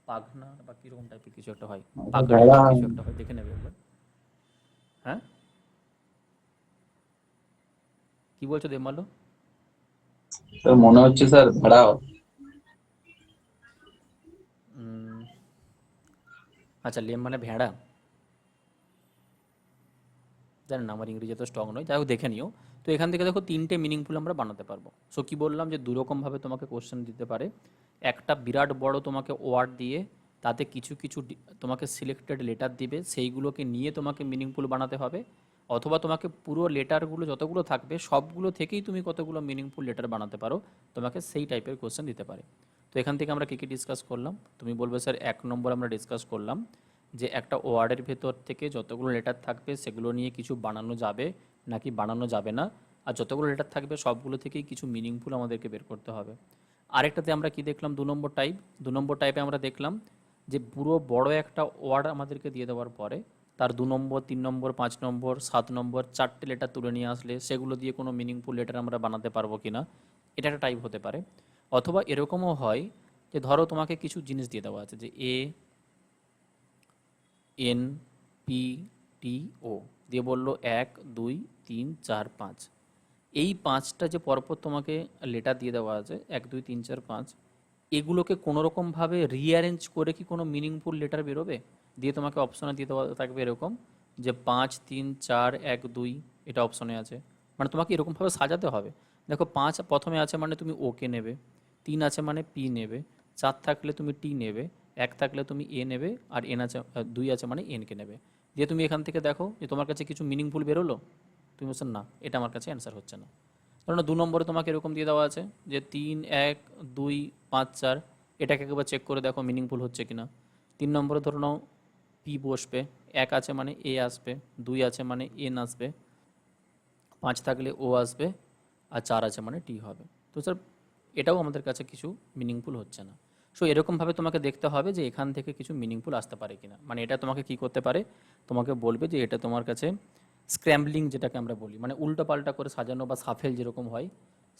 পাখনা বা কিরকম টাইপের কিছু একটা হয়, পাগড়ি ভেড়া বা হয় কিছু না। একটা হয়, দেখে নেবে একবার। হ্যাঁ, কি বলছো দেবমাল্য? স্যার মনে হচ্ছে স্যার ভেড়া হবে। উম, আচ্ছা, লেম মানে ভেড়া, জানেন না, আমার ইংরেজি তো স্ট্রং নয়, যাই হোক দেখে নিও। তো এখান থেকে দেখো তিনটে মিনিংফুল আমরা বানাতে পারবো। সো কি বললাম যে দুরকমভাবে তোমাকে কোশ্চেন দিতে পারে। একটা বিরাট বড় তোমাকে ওয়ার্ড দিয়ে তাতে কিছু কিছু তোমাকে সিলেক্টেড লেটার দিবে, সেইগুলোকে নিয়ে তোমাকে মিনিংফুল বানাতে হবে। অথবা তোমাকে পুরো লেটারগুলো যতগুলো থাকবে সবগুলো থেকেই তুমি কতগুলো মিনিংফুল লেটার বানাতে পারো, তোমাকে সেই টাইপের কোশ্চেন দিতে পারে। তো এখান থেকে আমরা কী কী ডিসকাস করলাম, তুমি বলবে স্যার 1 নম্বর আমরা ডিসকাস করলাম যে একটা ওয়ার্ডের ভেতর থেকে যতগুলো লেটার থাকবে সেগুলো নিয়ে কিছু বানানো যাবে নাকি বানানো যাবে না, আর যতগুলো লেটার থাকবে সবগুলো থেকেই কিছু মিনিংফুল আমাদেরকে বের করতে হবে। আরেকটাতে আমরা কি দেখলাম, 2 নম্বর টাইপ, 2 নম্বর টাইপে আমরা দেখলাম যে পুরো বড় একটা ওয়ার্ড আমাদেরকে দিয়ে দেওয়ার পরে তার 2 নম্বর, 3 নম্বর, 5 নম্বর, 7 নম্বর 4টে লেটার তুলে নিয়ে আসলে সেগুলো দিয়ে কোনো মিনিংফুল লেটার আমরা বানাতে পারবো কি না, এটা একটা টাইপ হতে পারে। অথবা এরকমও হয় যে ধরো তোমাকে কিছু জিনিস দিয়ে দেওয়া আছে যে NPTO দিয়ে বললো 1 2 3 4 5, এই 5টা যে পরপর তোমাকে লেটার দিয়ে দেওয়া আছে 1 2 3 4 5, এগুলোকে কোনোরকমভাবে রিঅ্যারেঞ্জ করে কি কোনো মিনিংফুল লেটার বেরোবে? দিয়ে তোমাকে অপশনে দিয়ে দেওয়া থাকবে এরকম যে 5 3 4 1 2, এটা অপশনে আছে, মানে তোমাকে এরকমভাবে সাজাতে হবে। দেখো 5 প্রথমে আছে মানে তুমি ওকে নেবে, 3 আছে মানে পি নেবে, 4 থাকলে তুমি টি নেবে, 1 থাকলে তুমি এ নেবে, আর এন আছে 2 আছে মানে এনকে নেবে। দিয়ে তুমি এখান থেকে দেখো যে তোমার কাছে কিছু মিনিংফুল বেরোলো, তুমি বলছো না এটা আমার কাছে অ্যান্সার হচ্ছে না। ধরো 2 নম্বরে তোমাকে এরকম দিয়ে দেওয়া আছে যে 3 1 2 5 4, এটাকে একবার চেক করে দেখো মিনিংফুল হচ্ছে কিনা। 3 নম্বরে ধরো নাও পি বসবে, 1 আছে মানে এ আসবে, 2 আছে মানে এন আসবে, 5 থাকলে ও আসবে, আর 4 আছে মানে টি হবে। তো স্যার এটাও আমাদের কাছে কিছু মিনিংফুল হচ্ছে না। সো এরকমভাবে তোমাকে দেখতে হবে যে এখান থেকে কিছু মিনিংফুল আসতে পারে কিনা, মানে এটা তোমাকে কি করতে পারে, তোমাকে বলবে যে এটা তোমার কাছে স্ক্র্যাম্বলিং যেটাকে আমরা বলি, মানে উল্টো পাল্টা করে সাজানো, বা সাফেল যেরকম হয়,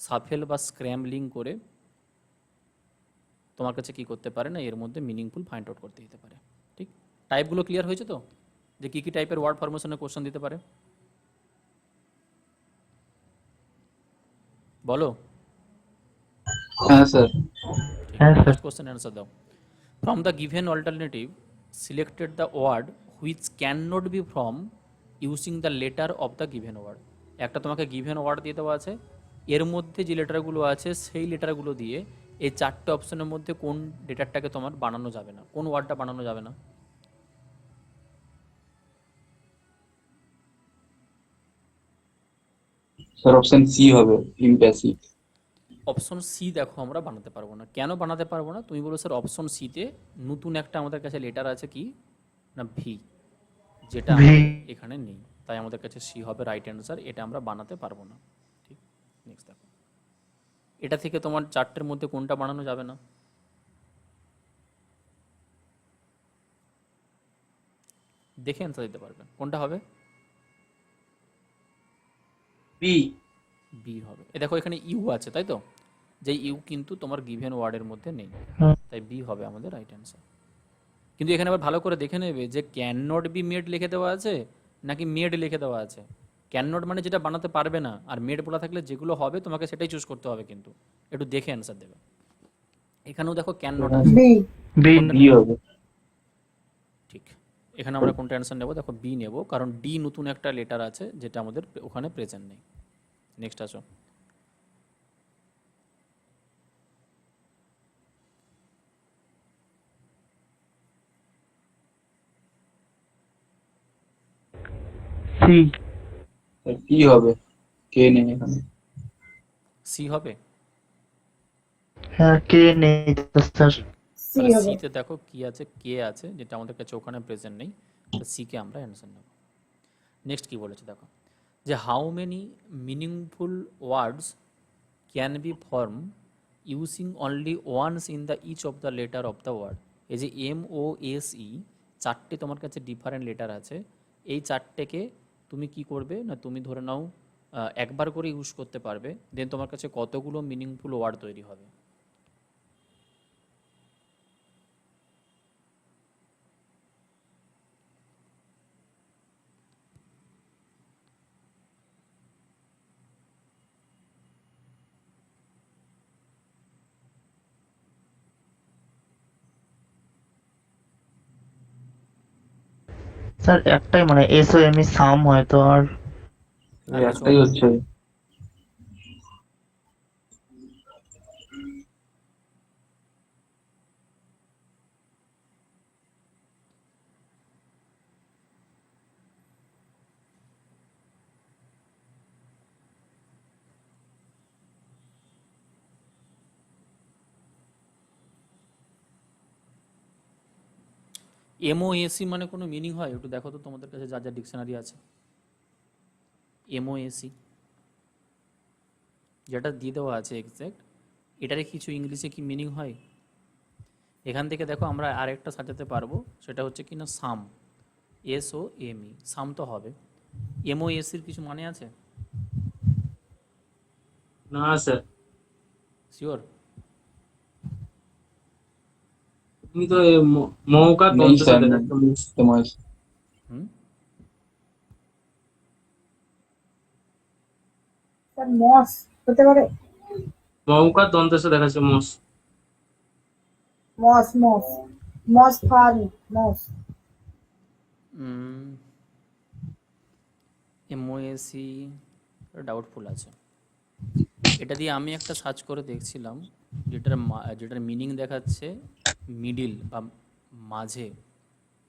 সাফেল বা স্ক্র্যাম্বলিং করে তোমার কাছে কি করতে পারে না, এর মধ্যে মিনিংফুল ফাইন্ড আউট করতে দিতে পারে। ঠিক, টাইপগুলো ক্লিয়ার হয়েছে তো, যে কী কী টাইপের ওয়ার্ড ফরমেশনে কোশ্চেন দিতে পারে বলো। হ্যাঁ স্যার। ঠিক, হ্যাঁ স্যার। ফার্স্ট কোশ্চেন অ্যান্সার দাও। From the given alternative selected the word which can not be from using the letter of the given word. একটা তোমাকে গিভেন ওয়ার্ড দিয়ে দেওয়া আছে, এর মধ্যে যে লেটারগুলো আছে সেই লেটারগুলো দিয়ে এই 4টে অপশনের মধ্যে কোন লেটারটাকে তোমার বানানো যাবে না, কোন ওয়ার্ডটা বানানো যাবে না। স্যার অপশন সি হবে, ইমপ্যাসিভ। অপশন সি দেখো আমরা বানাতে পারবো না, কেন বানাতে পারবো না? তুমি বলো স্যার অপশন সিতে নতুন একটা আমাদের কাছে লেটার আছে কি না, ভি, যেটা ভি। আমাদের এখানে নেই, তাই আমাদের কাছে সি হবে রাইট অ্যান্সার, এটা আমরা বানাতে পারবো না। ঠিক, নেক্সট দেখো, এটা থেকে তোমার 4টের মধ্যে কোনটা বানানো যাবে না? দেখে অ্যান্সার দিতে পারবেন কোনটা হবে। বি। বি হবে। এ দেখো এখানে ইউ আছে তাই তো, যে ইউ কিন্তু তোমার গিভেন ওয়ার্ডের মধ্যে নেই, হুম। তাই বি হবে আমাদের রাইট অ্যান্সার। কিন্তু এখানে আবার ভালো করে দেখে নেবে যে ক্যান নট বি মেড লিখে দেওয়া আছে নাকি মেড লিখে দেওয়া আছে। ক্যান নট মানে যেটা বানাতে পারবে না, আর মেড বলা থাকলে যেগুলো হবে তোমাকে সেটাই চুজ করতে হবে, কিন্তু একটু দেখে অ্যান্সার দেবে। এখানেও দেখো ক্যান নট আছে, বি। বি। কোনটা বি নেবে? হবে। ঠিক, এখানে আমরা কোনটা অ্যান্সার নেব, দেখো বি নেব, কারণ ডি নতুন একটা লেটার আছে যেটা আমাদের ওখানে প্রেজেন্ট নেই। নেক্সট আসো। সি। স্যার কি হবে, কে নেই এখানে। সি হবে। হ্যাঁ, কে নেই তো স্যার। ঠিক, সি তাহলে হবে। সিতে দেখো কি আছে, কে আছে, যেটা আমাদের কাছে ওখানে প্রেজেন্ট নেই, তো সিকে আমরা অ্যান্সার নেব। নেক্সট কি বলেছে দেখো, যে how many meaningful words can be form using only once in the each of the letter of the word. এই যে MOSE, চারটে তোমার কাছে ডিফারেন্ট লেটার আছে, এই চারটেকে তুমি কি করবে না, তুমি ধরে নাও একবার করে ইউজ করতে পারবে, দেন তোমার কাছে কতগুলো মিনিংফুল ওয়ার্ড তৈরি হবে। স্যার একটাই মানে এস ও এম ই সাম হয়তো আর আর এই কিছু একটাই হবে? হচ্ছে। এমওএসি মানে কোনো মিনিং হয়? একটু দেখো তো তোমাদের কাছে যা যা ডিকশনারি আছে। এমওএসি যেটা দিয়ে দেওয়া আছে এক্স্যাক্ট, এটারে কিছু ইংলিশে কি মিনিং হয়? এখান থেকে দেখো আমরা আরেকটা সাজাতে পারবো, সেটা হচ্ছে কি না সাম, এস ও এম ই, সাম তো হবে। এমওএসির কিছু মানে আছে? না স্যার, শিওর? তুমি তো মৌকা নেই তন্ত্র স্যার, নেই দেখাচ্ছ। তোমার। হুম। স্যার মস হতে পারে। মৌকা দন্তেশ দেখাচ্ছে মস। মস মস মস ফার্ম মস। এমওএসি ডাউটফুল আছে। এটা দিয়ে আমি একটা সার্চ করে দেখছিলাম, যেটার মিনিং দেখাচ্ছে মিডিল বা মাঝে,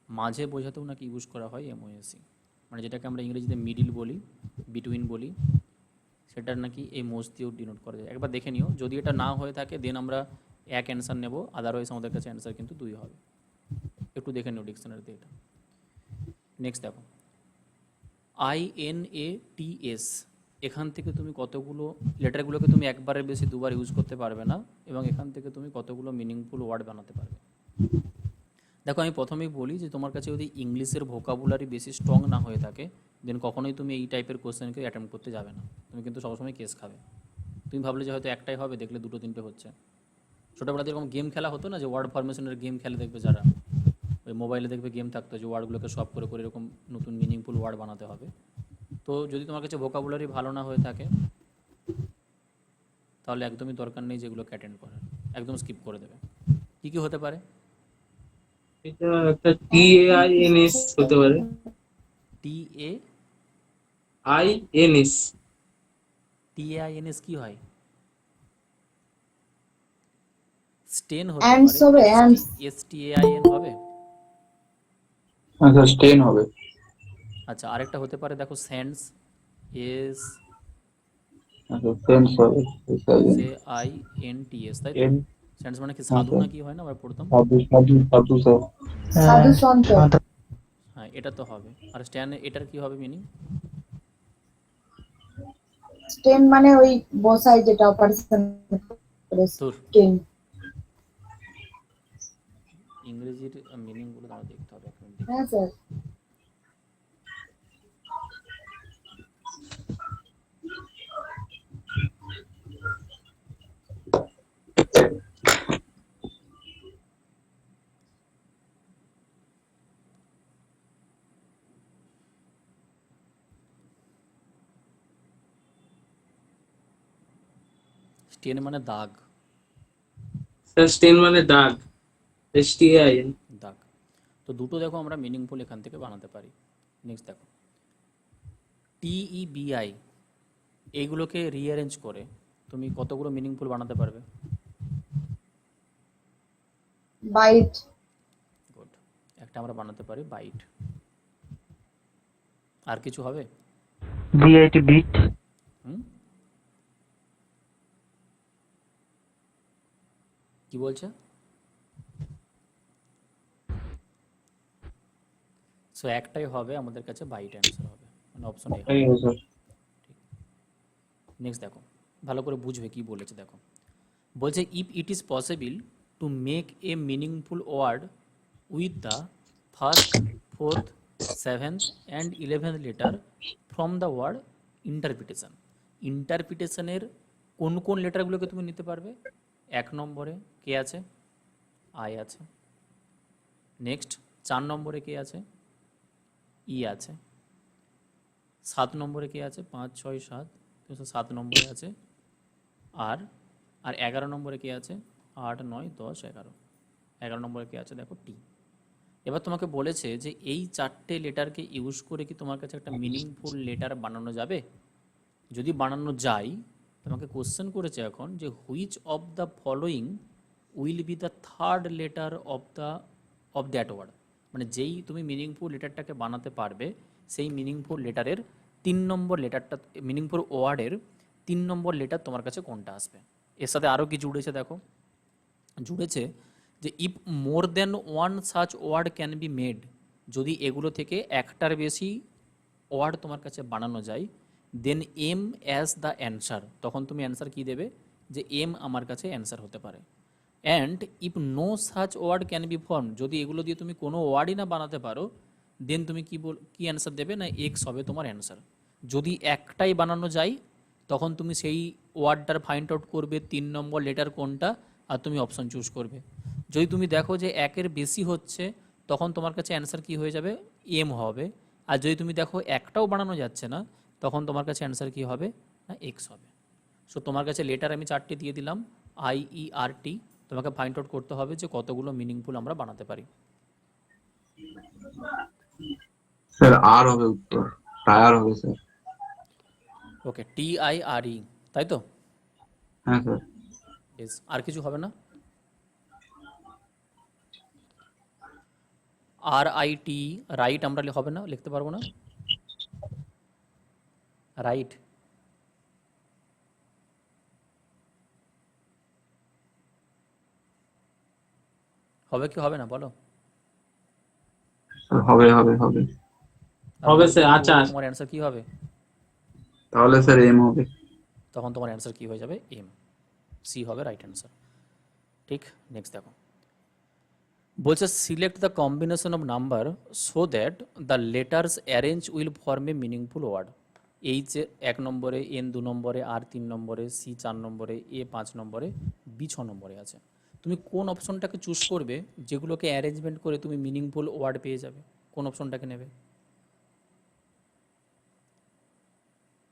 মাঝে বোঝাতেও নাকি ইউজ করা হয় এমওএসি, মানে যেটাকে আমরা ইংরেজিতে মিডিল বলি, বিটুইন বলি, সেটার নাকি এই মোজ দিয়েও ডিনোট করা যায়। একবার দেখে নিও, যদি এটা না হয়ে থাকে দেন আমরা এক অ্যান্সার নেব, আদারওয়াইজ আমাদের কাছে অ্যান্সার কিন্তু 2 হবে। একটু দেখে নিও ডিকশনারিতে এটা। নেক্সট দেখো, INATS, এখান থেকে তুমি কতগুলো লেটারগুলোকে তুমি একবারের বেশি দুবার ইউজ করতে পারবে না, এবং এখান থেকে তুমি কতগুলো মিনিংফুল ওয়ার্ড বানাতে পারবে। দেখো আমি প্রথমেই বলি যে তোমার কাছে যদি ইংলিশের ভোকাবুলারি বেশি স্ট্রং না হয়ে থাকে, দেন কখনোই তুমি এই টাইপের কোশ্চেনকে অ্যাটেম্প করতে যাবে না, তুমি কিন্তু সবসময় কেস খাবে। তুমি ভাবলে যে হয়তো একটাই হবে, দেখলে দুটো তিনটে হচ্ছে। ছোটোবেলাতে এরকম গেম খেলা হতো না, যে ওয়ার্ড ফরমেশনের গেম খেলে দেখবে যারা, ওই মোবাইলে দেখবে গেম থাকতো যে ওয়ার্ডগুলোকে সব করে করে এরকম নতুন মিনিংফুল ওয়ার্ড বানাতে হবে। তো যদি তোমার কাছে ভোকাবুলারি ভালো না হয়ে থাকে, তাহলে একদমই দরকার নেই যেগুলোকে অ্যাটেন্ড করার, একদম স্কিপ করে দেবে। কী কী হতে পারে? এটা একটা TAINS হতে পারে। TA INS। TAINS কি হয়? স্টেন হতে অ্যান্ডস পারে, হবে অ্যান্ডস। STAIN হবে। আচ্ছা, স্টেন হবে। আচ্ছা, আরেকটা হতে পারে দেখো, সেন্স, এস আচ্ছা, সেন্স হবে। SAINTS, তাই তো? এন। সেন্স মানে কি, সাধু না কি হয় না আমরা পড়তাম? সাধু সাধু সাধু স্যার। সাধু সন্ত। সাধু। হ্যাঁ, এটা তো হবে। আর স্ট্যান, এটার কি হবে মিনিং? স্টেন মানে ওই বসাই যেটা অপারেশন করে তোর স্টেন। ইংরেজির মিনিংগুলো আমরা দেখতে হবে, এক মিনিট দেখি। হ্যাঁ স্যার। স্টেন মানে দাগ, স্যার স্টেন মানে দাগ, STAIN। দাগ। তো দুটো দেখো আমরা মিনিংফুল এখান থেকে বানাতে পারি। নেক্সট দেখো, TEBI, এইগুলোকে রিঅ্যারেঞ্জ করে তুমি কতগুলো মিনিংফুল বানাতে পারবে? বাইট। গুড, একটা আমরা বানাতে পারি বাইট। আর কিছু হবে? BIT bit. হুম, কি বলছে? সো একটাই হবে আমাদের কাছে, বাইট অ্যান্সার হবে, মানে অপশন এ হবে। এই হবে স্যার। নেক্সট দেখো, ভালো করে বুঝবে কি বলেছে দেখো। বলছে if it is possible to make a meaningful word with the first, fourth, seventh and 11th letter from the word interpretation. ইন্টারপ্রিটেশনের কোন কোন লেটারগুলোকে তুমি নিতে পারবে? 1 নম্বরে কে আছে? আই আছে। নেক্সট 4 নম্বরে কে আছে? ই আছে। 7 নম্বরে কে আছে? 5, 6, 7, তো 7 নম্বরে আছে আর। আর 11 নম্বরে কে আছে? 8, 9, 10, 11। 11 নম্বরে কে আছে? দেখো টি। এবার তোমাকে বলেছে যে এই 4টে লেটারকে ইউজ করে কি তোমার কাছে একটা মিনিংফুল লেটার বানানো যাবে? যদি বানানো যায়, তোমাকে কোশ্চেন করেছে এখন যে which of the following will be the third letter of that word. মানে যেই তুমি মিনিংফুল লেটারটাকে বানাতে পারবে, সেই মিনিংফুল লেটারের 3 নম্বর লেটারটা, মিনিংফুল ওয়ার্ডের 3 নম্বর লেটার তোমার কাছে কোনটা আসবে? এর সাথে আরও কি জুড়েছে দেখো, জুড়েছে যে if more than one such word can be made, যদি এগুলো থেকে একটার বেশি ওয়ার্ড তোমার কাছে বানানো যায়, দেন এম অ্যাজ দ্য অ্যান্সার, তখন তুমি অ্যান্সার কি দেবে? যে এম আমার কাছে অ্যান্সার হতে পারে। And if no such word can be form, যদি এগুলো দিয়ে তুমি কোনো ওয়ার্ডই না বানাতে পারো, দেন তুমি কি অ্যান্সার দেবে? না এক্স হবে তোমার অ্যান্সার। যদি একটাই বানানো যায়, তখন তুমি সেই ওয়ার্ডটার ফাইন্ড আউট করবে 3 নম্বর লেটার কোনটা, আর তুমি অপশন চুজ করবে। যদি তুমি দেখো যে একের বেশি হচ্ছে, তখন তোমার কাছে অ্যান্সার কি হয়ে যাবে? এম হবে। আর যদি তুমি দেখো একটাও বানানো যাচ্ছে না, তখন তোমার কাছে অ্যান্সার কি হবে? না এক্স হবে। সো তোমার কাছে লেটার আমি 4টে দিয়ে দিলাম, IERT। তোমাকে ফাইন্ড আউট করতে হবে যে কতগুলো মিনিংফুল আমরা বানাতে পারি। স্যার আর হবে উত্তর, টায়ার হবে স্যার। ওকে, TIRE, তাই তো? হ্যাঁ স্যার। বেশ, আর কিছু হবে না? RIT, রাইট আমরা হবে না, লিখতে পারবো না? রাইট হবে কি হবে না বলো? স্যার হবে হবে হবে। হবে স্যার, আচার। তোমার অ্যান্সার কি হবে? তাহলে স্যার এম হবে। তখন তোমার অ্যান্সার কি হয়ে যাবে? এম। সি হবে রাইট অ্যান্সার। ঠিক, নেক্সট দেখো, বলছে select the combination of number so that the letters arrange will form a meaningful word. H 1 নম্বরে, এন 2 নম্বরে, আর 3 নম্বরে, সি 4 নম্বরে, এ 5 নম্বরে, বি 6 নম্বরে আছে। তুমি কোন অপশনটাকে চুজ করবে যেগুলোকে অ্যারেঞ্জমেন্ট করে তুমি মিনিংফুল ওয়ার্ড পেয়ে যাবে? কোন অপশনটাকে নেবে?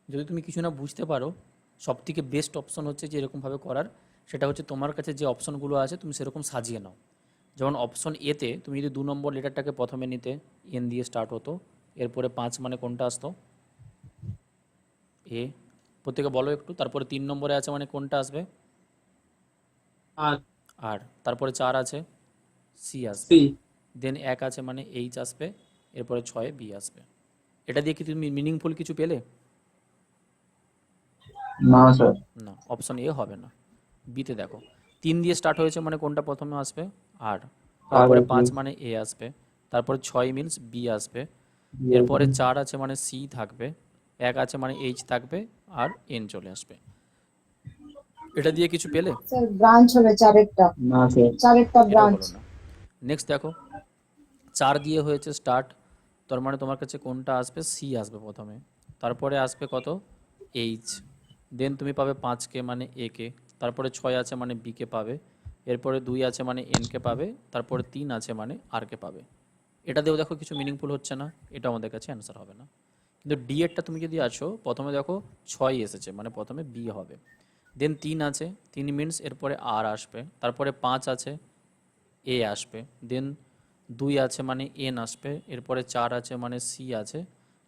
যদি তুমি কিছু না বুঝতে পারো, সবথেকে বেস্ট অপশন হচ্ছে যে এরকমভাবে করার, সেটা হচ্ছে তোমার কাছে যে অপশনগুলো আছে তুমি সেরকম সাজিয়ে নাও। যেমন অপশন এতে তুমি যদি 2 নম্বর লেটারটাকে প্রথমে নিতে, এন দিয়ে স্টার্ট হতো, এরপরে 5 মানে কোনটা আসতো? এ। প্রত্যেকে বলো একটু। তারপরে 3 নম্বরে আছে মানে কোনটা আসবে? আর আর। তারপরে 4 আছে, সি আসবে। সি। দেন 1 আছে মানে এইচ আসবে। এরপরে 6 বি আসবে। এটা দিয়ে কি তুমি মিনিংফুল কিছু পেলে? না স্যার। না, অপশন এ হবে না। বিতে দেখো 3 দিয়ে স্টার্ট হয়েছে মানে কোনটা প্রথমে আসবে? আর। তারপরে 5 মানে এ আসবে। তারপরে 6 মিনস বি আসবে। এরপরে 4 আছে মানে সি থাকবে। 1 আছে মানে এইচ থাকবে। আর এন চলে আসবে। এটা দিয়ে কিছু পেলে? স্যার ব্রাঞ্চ হবে চারেরটা, না স্যার। চারেরটা এটাও ব্রাঞ্চ। হলো না। নেক্সট দেখো, 4 দিয়ে হয়েছে স্টার্ট, তার মানে তোমার কাছে কোনটা আসবে? সি আসবে প্রথমে। তারপরে আসবে কত? এইচ। দেন তুমি পাবে 5কে মানে এ কে। তারপরে 6 আছে মানে বি কে পাবে। এরপরে 2 আছে মানে এন কে পাবে। তারপরে 3 আছে মানে আর কে পাবে। এটা দিয়েও দেখো কিছু মিনিংফুল হচ্ছে না, এটা আমাদের কাছে অ্যান্সার হবে না। কিন্তু ডি এরটা তুমি যদি আছো, প্রথমে দেখো 6 এসেছে মানে প্রথমে বি হবে। দেন 3 আছে, 3 মিনস এরপরে আর আসবে। তারপরে 5 আছে, এ আসবে। দেন 2 আছে মানে এন আসবে। এরপরে 4 আছে মানে সি আছে।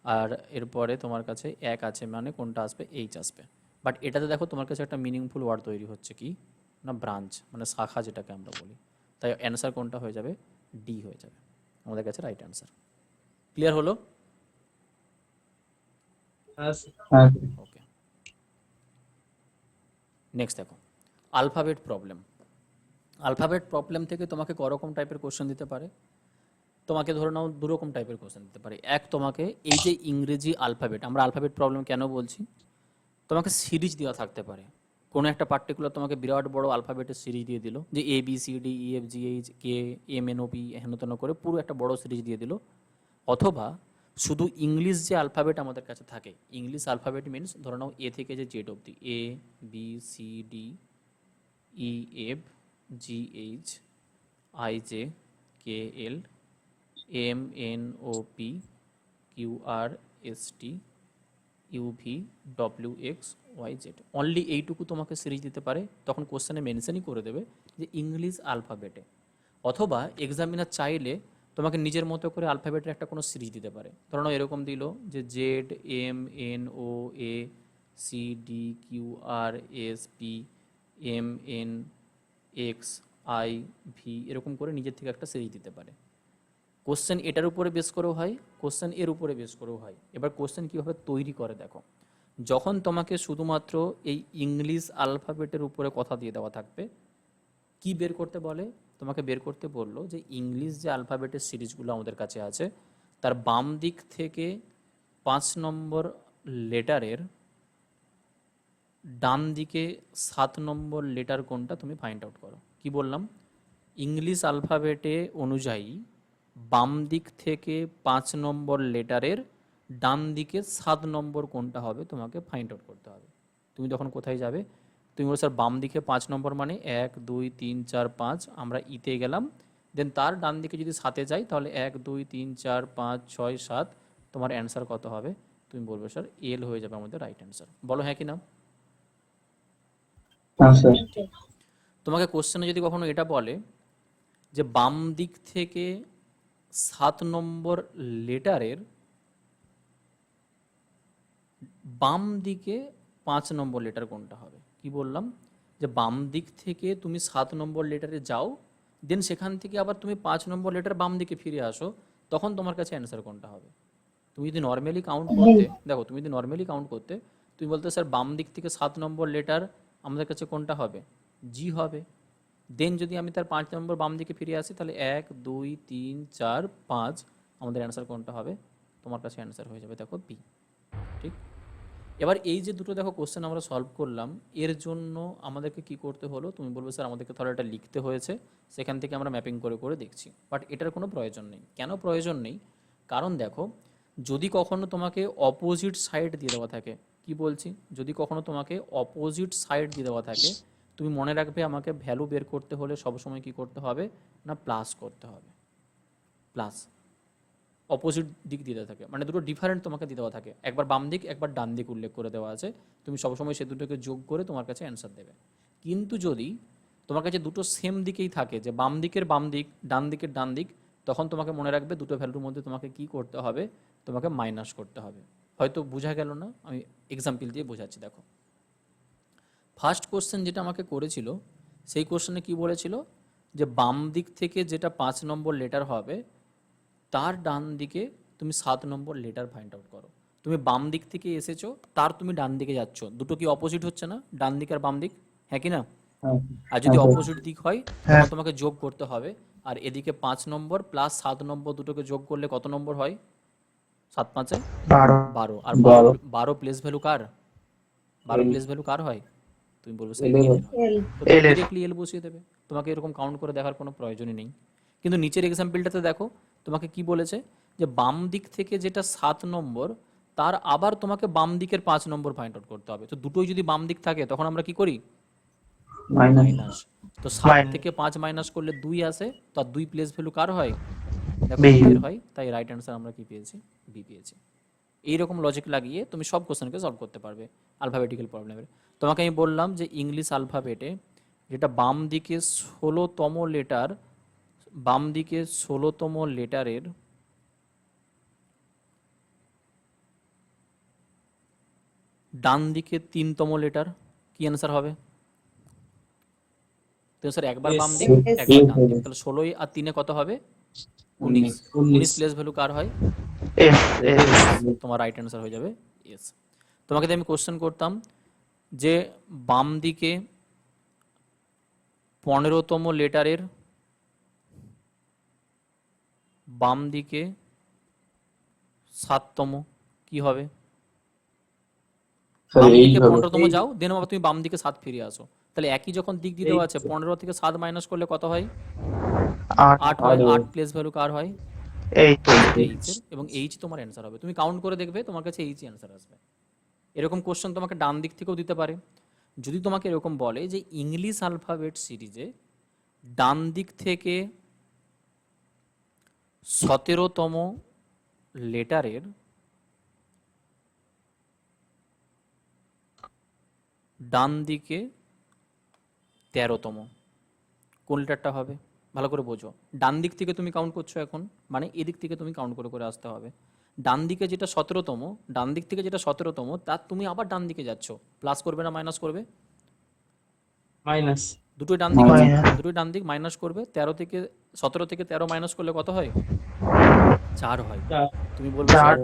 আর এরপরে তোমার কাছে 1 আছে মানে কোনটা আসবে? এইচ আসবে। বাট এটাতে দেখো তোমার কাছে একটা মিনিংফুল ওয়ার্ড তৈরি হচ্ছে কি না? ব্রাঞ্চ, মানে শাখা যেটাকে আমরা বলি। তাই অ্যান্সার কোনটা হয়ে যাবে? ডি হয়ে যাবে আমাদের কাছে রাইট অ্যান্সার। ক্লিয়ার হলো? হ্যাঁ ওকে, নেক্সট দেখো, আলফাবেট প্রবলেম। আলফাবেট প্রবলেম থেকে তোমাকে করকম টাইপের কোশ্চেন দিতে পারে। তোমাকে ধরে নাও 2 রকম টাইপের কোশ্চেন দিতে পারে। এক, তোমাকে এই যে ইংরেজি আলফাবেট, আমরা আলফাবেট প্রবলেম কেন বলছি, তোমাকে সিরিজ দেওয়া থাকতে পারে। কোনো একটা পার্টিকুলার তোমাকে বিরাট বড় আলফাবেটের সিরিজ দিয়ে দিল, যে A B C D E F G H K M N O P হেন তেন করে পুরো একটা বড় সিরিজ দিয়ে দিল। অথবা শুধু ইংলিশ যে আলফাবেট আমাদের কাছে থাকে, ইংলিশ আলফাবেট মিনস ধরে নাও এ থেকে যে জেড অবধি, A B C D E F G H I J K L M N O P Q R S T U V W X Y Z, only এইটুকু তোমাকে series দিতে পারে। তখন কোশ্চেনে মেনশনই করে দেবে যে ইংলিশ আলফাবেটে। অথবা এক্সামিনার চাইলে তোমাকে নিজের মতো করে আলফাবেটের একটা কোনো সিরিজ দিতে পারে। ধরো নাও এরকম দিল যে Z M N O A C D Q R S P M N X I V, এরকম করে নিজের থেকে একটা সিরিজ দিতে পারে। কোশ্চেন এটার উপরে বেস করেও হয়, কোশ্চেন এর উপরে বেস করেও হয়। এবার কোশ্চেন কীভাবে তৈরি করে দেখো, যখন তোমাকে শুধুমাত্র এই ইংলিশ আলফাবেটের উপরে কথা দিয়ে দেওয়া থাকবে, কি বের করতে বলে, তোমাকে বের করতে বললো যে ইংলিশ যে আলফাবেটের সিরিজগুলো আমাদের কাছে আছে তার বাম দিক থেকে 5 নম্বর লেটারের ডান দিকে 7 নম্বর লেটার কোনটা তুমি ফাইন্ড আউট করো। কি বললাম, ইংলিশ আলফাবেটে অনুযায়ী বাম দিক থেকে 5 নম্বর লেটারের ডান দিকে 7 নম্বর কোনটা হবে তোমাকে ফাইন্ড আউট করতে হবে। তুমি তখন কোথায় যাবে, তুমি বলো স্যার বাম দিকে 5 নম্বর মানে 1 2 3 4 5, আমরা ইতে গেলাম, দেন তার ডান দিকে যদি 7-এ যাই তাহলে 1 2 3 4 5 6 7, তোমার অ্যান্সার কত হবে, তুমি বলবে স্যার এল হয়ে যাবে আমাদের রাইট অ্যান্সার। বলো হ্যাঁ কি না। হ্যাঁ স্যার। তোমাকে কোশ্চেনে যদি কখনো এটা বলে যে বাম দিক থেকে 7 নম্বর লেটারের বাম দিকে 5 নম্বর লেটার কোনটা হবে, কি বললাম যে বাম দিক থেকে তুমি 7 নম্বর লেটারে যাও, দেন সেখান থেকে আবার তুমি 5 নম্বর লেটার বাম দিকে ফিরে আসো, তখন তোমার কাছে অ্যান্সার কোনটা হবে। তুমি যদি নর্মালি কাউন্ট করতে দেখো, তুমি যদি নর্মালি কাউন্ট করতে তুমি বলতে স্যার বাম দিক থেকে 7 নম্বর লেটার আমাদের কাছে কোনটা হবে, জি হবে। দেন যদি আমি তার 5 নম্বর বাম দিকে ফিরে আসি তাহলে 1 2 3 4 5, আমাদের অ্যান্সার কোনটা হবে, তোমার কাছে অ্যান্সার হয়ে যাবে দেখো বি। ঠিক, এবার এই যে দুটো দেখো কোশ্চেন আমরা সলভ করলাম, এর জন্য আমাদেরকে কি করতে হলো, তুমি বলবে স্যার আমাদেরকে তাহলে এটা লিখতে হয়েছে, সেখান থেকে আমরা ম্যাপিং করে করে দেখছি। বাট এটার কোনো প্রয়োজন নেই। কেন প্রয়োজন নেই, কারণ দেখো যদি কখনো তোমাকে অপোজিট সাইড দিয়ে দেওয়া থাকে, কি বলছি, যদি কখনো তোমাকে অপোজিট সাইড দিয়ে দেওয়া থাকে, তুমি মনে রাখবে আমাকে ভ্যালু বের করতে হলে সবসময় কি করতে হবে না, প্লাস করতে হবে। প্লাস অপোজিট দিক দিয়ে দেওয়া থাকে মানে দুটো ডিফারেন্ট তোমাকে দিয়ে দেওয়া থাকে, একবার বাম দিক একবার ডান দিক উল্লেখ করে দেওয়া আছে, তুমি সবসময় সে দুটোকে যোগ করে তোমার কাছে অ্যান্সার দেবে। কিন্তু যদি তোমার কাছে দুটো সেম দিকেই থাকে, যে বাম দিকের বাম দিক ডান দিকের ডান দিক, তখন তোমাকে মনে রাখবে দুটো ভ্যালুর মধ্যে তোমাকে কি করতে হবে, তোমাকে মাইনাস করতে হবে। হয়তো বোঝা গেল না, আমি এক্সাম্পল দিয়ে বোঝাচ্ছি। দেখো ফার্স্ট কোশ্চেন যেটা আমাকে করেছিল, সেই কোশ্চেনে কি বলেছিল যে বাম দিক থেকে যেটা 5 নম্বর লেটার হবে তার ডান দিকে তুমি 7 নম্বর লেটার ফাইন্ড আউট করো। তুমি বাম দিক থেকে এসেছো, তার তুমি ডান দিকে যাচ্ছ, দুটো কি অপোজিট হচ্ছে না, ডান দিক আর বাম দিক, হ্যাঁ কি না। হ্যাঁ আর যদি স্যার। অপোজিট দিক হয় তখন তোমাকে যোগ করতে হবে, আর এদিকে 5 নম্বর প্লাস 7 নম্বর দুটোকে যোগ করলে কত নম্বর হয়, 7 5-এ 12, আর 12 প্লেস ভ্যালু কার, 12 প্লেস ভ্যালু কার হয়, তুমি বলবে স্যার এলের এল হয়। এর হয়, তো তুমি ডিরেক্টলি এল বসিয়ে দেবে, তোমাকে এরকম কাউন্ট করে দেখার কোনো প্রয়োজনই নেই। কিন্তু নিচের এক্সাম্পলটাতে দেখো তোমাকে কি বলেছে, যে বাম দিক থেকে যেটা 7 নম্বর তার আবার তোমাকে বাম দিকের 5 নম্বর ফাইন্ড আউট করতে হবে। তো দুটোই যদি বাম দিক থাকে তখন আমরা কি করি, মাইনাস। তো 7 থেকে 5 মাইনাস করলে 2 আসে, তো আর 2 প্লেস ভ্যালু কার হয়, দেখো বি। বি এর হয়, তাই রাইট অ্যান্সার আমরা কি পেয়েছি, বি পেয়েছি। এইরকম লজিক লাগিয়ে তুমি সব কোশ্চেনকে সলভ করতে পারবে আলফাবেটিক্যাল প্রবলেমের। তোমাকে আমি বললাম যে ইংলিশ আলফাবেটে যেটা বাম দিকে 16তম লেটার, বাম দিকে 16তম লেটারের ডান দিকে 3তম লেটার, কি অ্যান্সার হবে, তো স্যার একবার বাম দিক Yes. একবার ডান দিক, তাহলে 16 আর 3-এ কত হবে, 19। 19 প্লেস ভ্যালু কার হয়, এস এস। তোমার রাইট অ্যান্সার হয়ে যাবে ইয়েস। তোমাকে আমি কোশ্চেন করতাম যে বাম দিকে 15তম লেটারের বাম দিকে 7তম কি হবে, স্যার বাম এইট দিকে হবে। 15তম যাও, দেন আবার তুমি বাম দিকে 7 ফিরে আসো। তাহলে একই যখন দিক দিতে আছে, 15 থেকে 7 মাইনাস করলে কত হয়? 8 8 হয়। আট 8 প্লেস ভ্যালু কার হয়? 8 এইচ এর। এবং এইচ তোমার অ্যান্সার হবে। তুমি কাউন্ট করে দেখবে তোমার কাছে এইচ অ্যান্সার আসবে। এরকম কোশ্চেন তোমাকে ডান দিক থেকেও দিতে পারে। যদি তোমাকে এরকম বলে যে ইংলিশ অ্যালফাবেট সিরিজে ডান দিক থেকে 17তম লেটারের ডান দিকে 13তম, কোন লেটারটা হবে? ভালো করে বোঝো। ডান দিক থেকে তুমি কাউন্ট করছো এখন, মানে এদিক থেকে তুমি কাউন্ট করে করে আসতে হবে। ডান দিকে যেটা 17তম, ডান দিক থেকে যেটা 17তম, তার তুমি আবার ডান দিকে যাচ্ছ। প্লাস করবে না মাইনাস করবে? মাইনাস। দুটোই ডান দিক আছে, মাইনাস। মাইনাস দুটোই ডান দিক। মাইনাস করবে 17 থেকে 13 মাইনাস করলে কত হয়? 4 হয়। তুমি বলবে 4 স্যার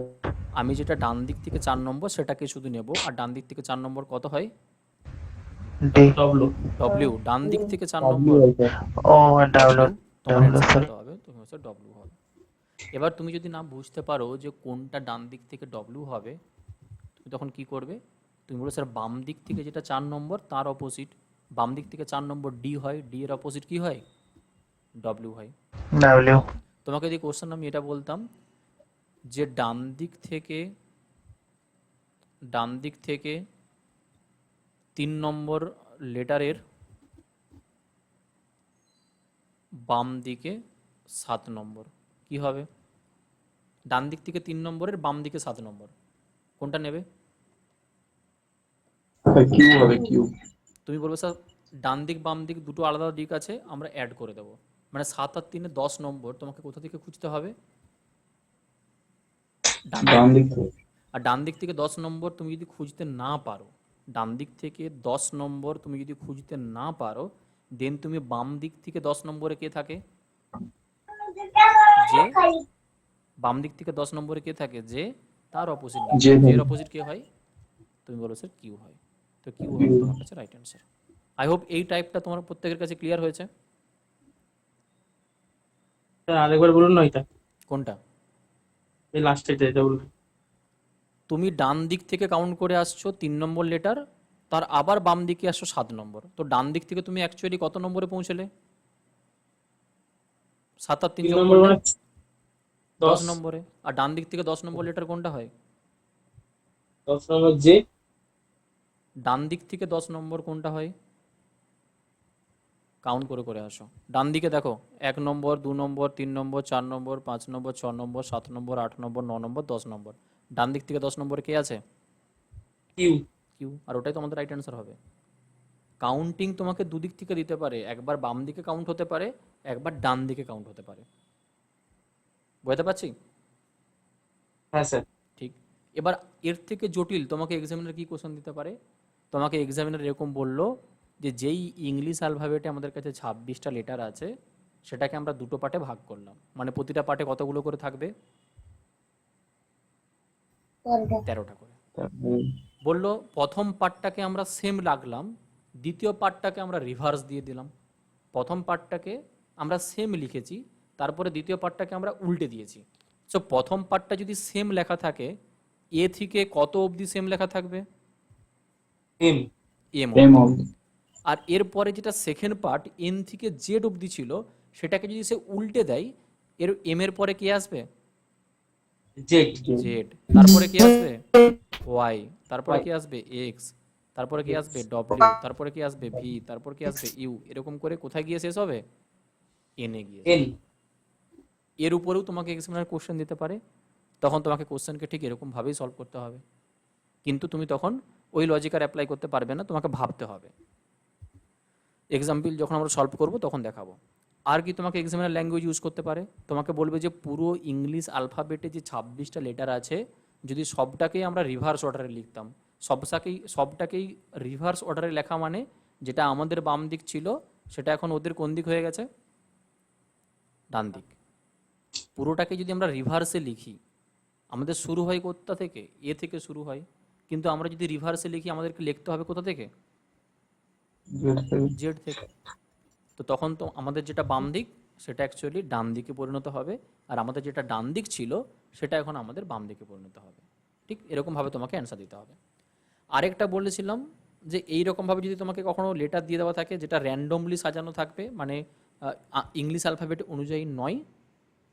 আমি যেটা ডান দিক থেকে 4 নম্বর সেটাকে শুধু নেব, আর ডান দিক থেকে 4 নম্বর কত হয়? D W. ডব্লিউ। ডান দিক থেকে 4 W নম্বর হয় স্যার। ও ডাব্লিউ ডব্লিউ তোমার ডাব্লিউ অ্যান্সার সরি কত হবে? তুমি হচ্ছে ডব্লিউ হবে। এবার তুমি যদি না বুঝতে পারো যে কোনটা ডান দিক থেকে ডব্লিউ হবে, তুমি তখন কি করবে? তুমি বলো স্যার বাম দিক থেকে যেটা 4 নম্বর তার অপোজিট, বাম দিক থেকে 4 নম্বর ডি হয়, ডি এর অপোজিট কি হয়? ডব্লিউ হয়। ডাব্লিউ তোমাকে যদি কোশ্চেন আমি এটা বলতাম যে ডান দিক থেকে 3 নম্বর লেটারের বাম দিকে 7 নম্বর কি হবে? ডান দিক থেকে 3 নম্বরের বাম দিকে 7 নম্বর কোনটা নেবে? স্যার কিউ হবে, কিউ। তুমি বলবে স্যার ডান দিক বাম দিক দুটো আলাদা দিক আছে, আমরা অ্যাড করে দেবো। মানে 7 আর 3 10 নম্বর তোমাকে কোথা থেকে খুঁজতে হবে? ডান দিক ডান থেকে। দিক থেকে। আর ডান দিক থেকে 10 নম্বর তুমি যদি খুঁজতে না পারো, ডান দিক থেকে 10 নম্বর তুমি যদি খুঁজতে না পারো, দেন তুমি বাম দিক থেকে 10 নম্বরে কে থাকে? যে। বাম দিক থেকে 10 নম্বরে কে থাকে? যে। তার অপোজিট নিয়ে যে যাবে। যে এর থাকে। অপোজিট কে হয়? তুমি বলো স্যার কিউ হয়। তো কিউ হবে তোমার কাছে রাইট অ্যান্সার। আই হোপ এই টাইপটা তোমার প্রত্যেকের কাছে ক্লিয়ার হয়েছে। স্যার আরেকবার বলুন না এটা, কোনটা? এই লাস্টে যেটা বলুন। তুমি ডান দিক থেকে কাউন্ট করে আসছো 3 নম্বর লেটার, তার আবার বাম দিকে আসছো 7 নম্বর, তো ডান দিক থেকে তুমি অ্যাকচুয়ালি কত নম্বরে পৌঁছলে? 7 আর 3 তিন যোগ নম্বর করলে মানে 10 10। নম্বরে। আর ডান দিক থেকে 10 নম্বর লেটার কোনটা হয়? 10 নম্বর যে। ডান দিক থেকে 10 নম্বর কোনটা হয়? কাউন্ট করে করে আসো। ডান দিকে দেখো 1 নম্বর 2 নম্বর 3 নম্বর 4 নম্বর 5 নম্বর 6 নম্বর 7 নম্বর 8 নম্বর 9 নম্বর 10 নম্বর। ডান দিক থেকে 10 নম্বরে কে আছে? কিউ। কিউ। আর ওটাই তো আমাদের রাইট অ্যান্সার হবে। কাউন্টিং তোমাকে দুদিক থেকে দিতে পারে, একবার বাম দিকে কাউন্ট হতে পারে, একবার ডান দিকে কাউন্ট হতে পারে। বুঝতে পারছি? হ্যাঁ স্যার। ঠিক। এবার এর থেকে জটিল তোমাকে এক্সামিনার কি কোশ্চেন দিতে পারে? তোমাকে এক্সামিনার এরকম বললো যে যেই ইংলিশ অ্যালফাবেটে আমাদের কাছে 26টা লেটার আছে সেটাকে আমরা দুটো পার্টে ভাগ করলাম, মানে প্রতিটা পার্টে কতগুলো করে থাকবে? 13টা করে। বললো প্রথম পার্টটাকে আমরা সেম রাখলাম, দ্বিতীয় পার্টটাকে আমরা রিভার্স দিয়ে দিলাম। প্রথম পার্টটাকে আমরা সেম লিখেছি, তারপরে দ্বিতীয় পার্টটাকে আমরা উল্টে দিয়েছি। সো প্রথম পার্টটা যদি সেম লেখা থাকে, এ থেকে কত অবধি সেম লেখা থাকবে? এম। এম এম অবধি। হবে। আর এরপরে যেটা সেকেন্ড পার্ট এন থেকে জেড অবধি ছিল, সেটাকে যদি সে উল্টে দেয়, এর এম এর পরে কি আসবে? জেড। জেড। তারপরে কি আসবে? ওয়াই। তারপরে Y। কি আসবে? এক্স। তারপরে কি আসবে? ডব্লিউ। তারপরে কি আসবে? ভি। তারপর কি আসবে? ইউ। এরকম করে কোথায় গিয়ে শেষ হবে? এনে গিয়ে। এন। এর উপরেও তোমাকে এক্সামিনার কোশ্চেন দিতে পারে, তখন তোমাকে কোশ্চেনকে ঠিক এরকমভাবেই সলভ করতে হবে। কিন্তু তুমি তখন ওই লজিক আর অ্যাপ্লাই করতে পারবে না, তোমাকে ভাবতে হবে। এক্সাম্পল যখন আমরা সলভ করব তখন দেখাবো। আর কি তোমাকে এক্সামিনার ল্যাঙ্গুয়েজ ইউজ করতে পারে? তোমাকে বলবে যে পুরো ইংলিশ অ্যালফাবেটে যে 26টা লেটার আছে, যদি সবটাকেই আমরা রিভার্স অর্ডারে লিখতাম, সবটাকেই রিভার্স অর্ডারে লেখা মানে যেটা আমাদের বাম দিক ছিল সেটা এখন ওদের কোন দিক হয়ে গেছে? ডান দিক। পুরোটাকে যদি আমরা রিভার্সে লিখি, আমাদের শুরু হয় কোথা থেকে? এ থেকে শুরু হয়, কিন্তু আমরা যদি রিভার্সে লিখি আমাদেরকে লিখতে হবে কোথা থেকে? জেড থেকে। তো তখন তো আমাদের যেটা বাম দিক সেটা অ্যাকচুয়ালি ডান দিকে পরিণত হবে, আর আমাদের যেটা ডান দিক ছিল সেটা এখন আমাদের বাম দিকে পরিণত হবে। ঠিক এরকমভাবে তোমাকে অ্যান্সার দিতে হবে। আরেকটা বলেছিলাম যে এই রকমভাবে যদি তোমাকে কখনো লেটার দিয়ে দেওয়া থাকে যেটা র্যান্ডমলি সাজানো থাকবে, মানে ইংলিশ অ্যালফাবেট অনুযায়ী নয়,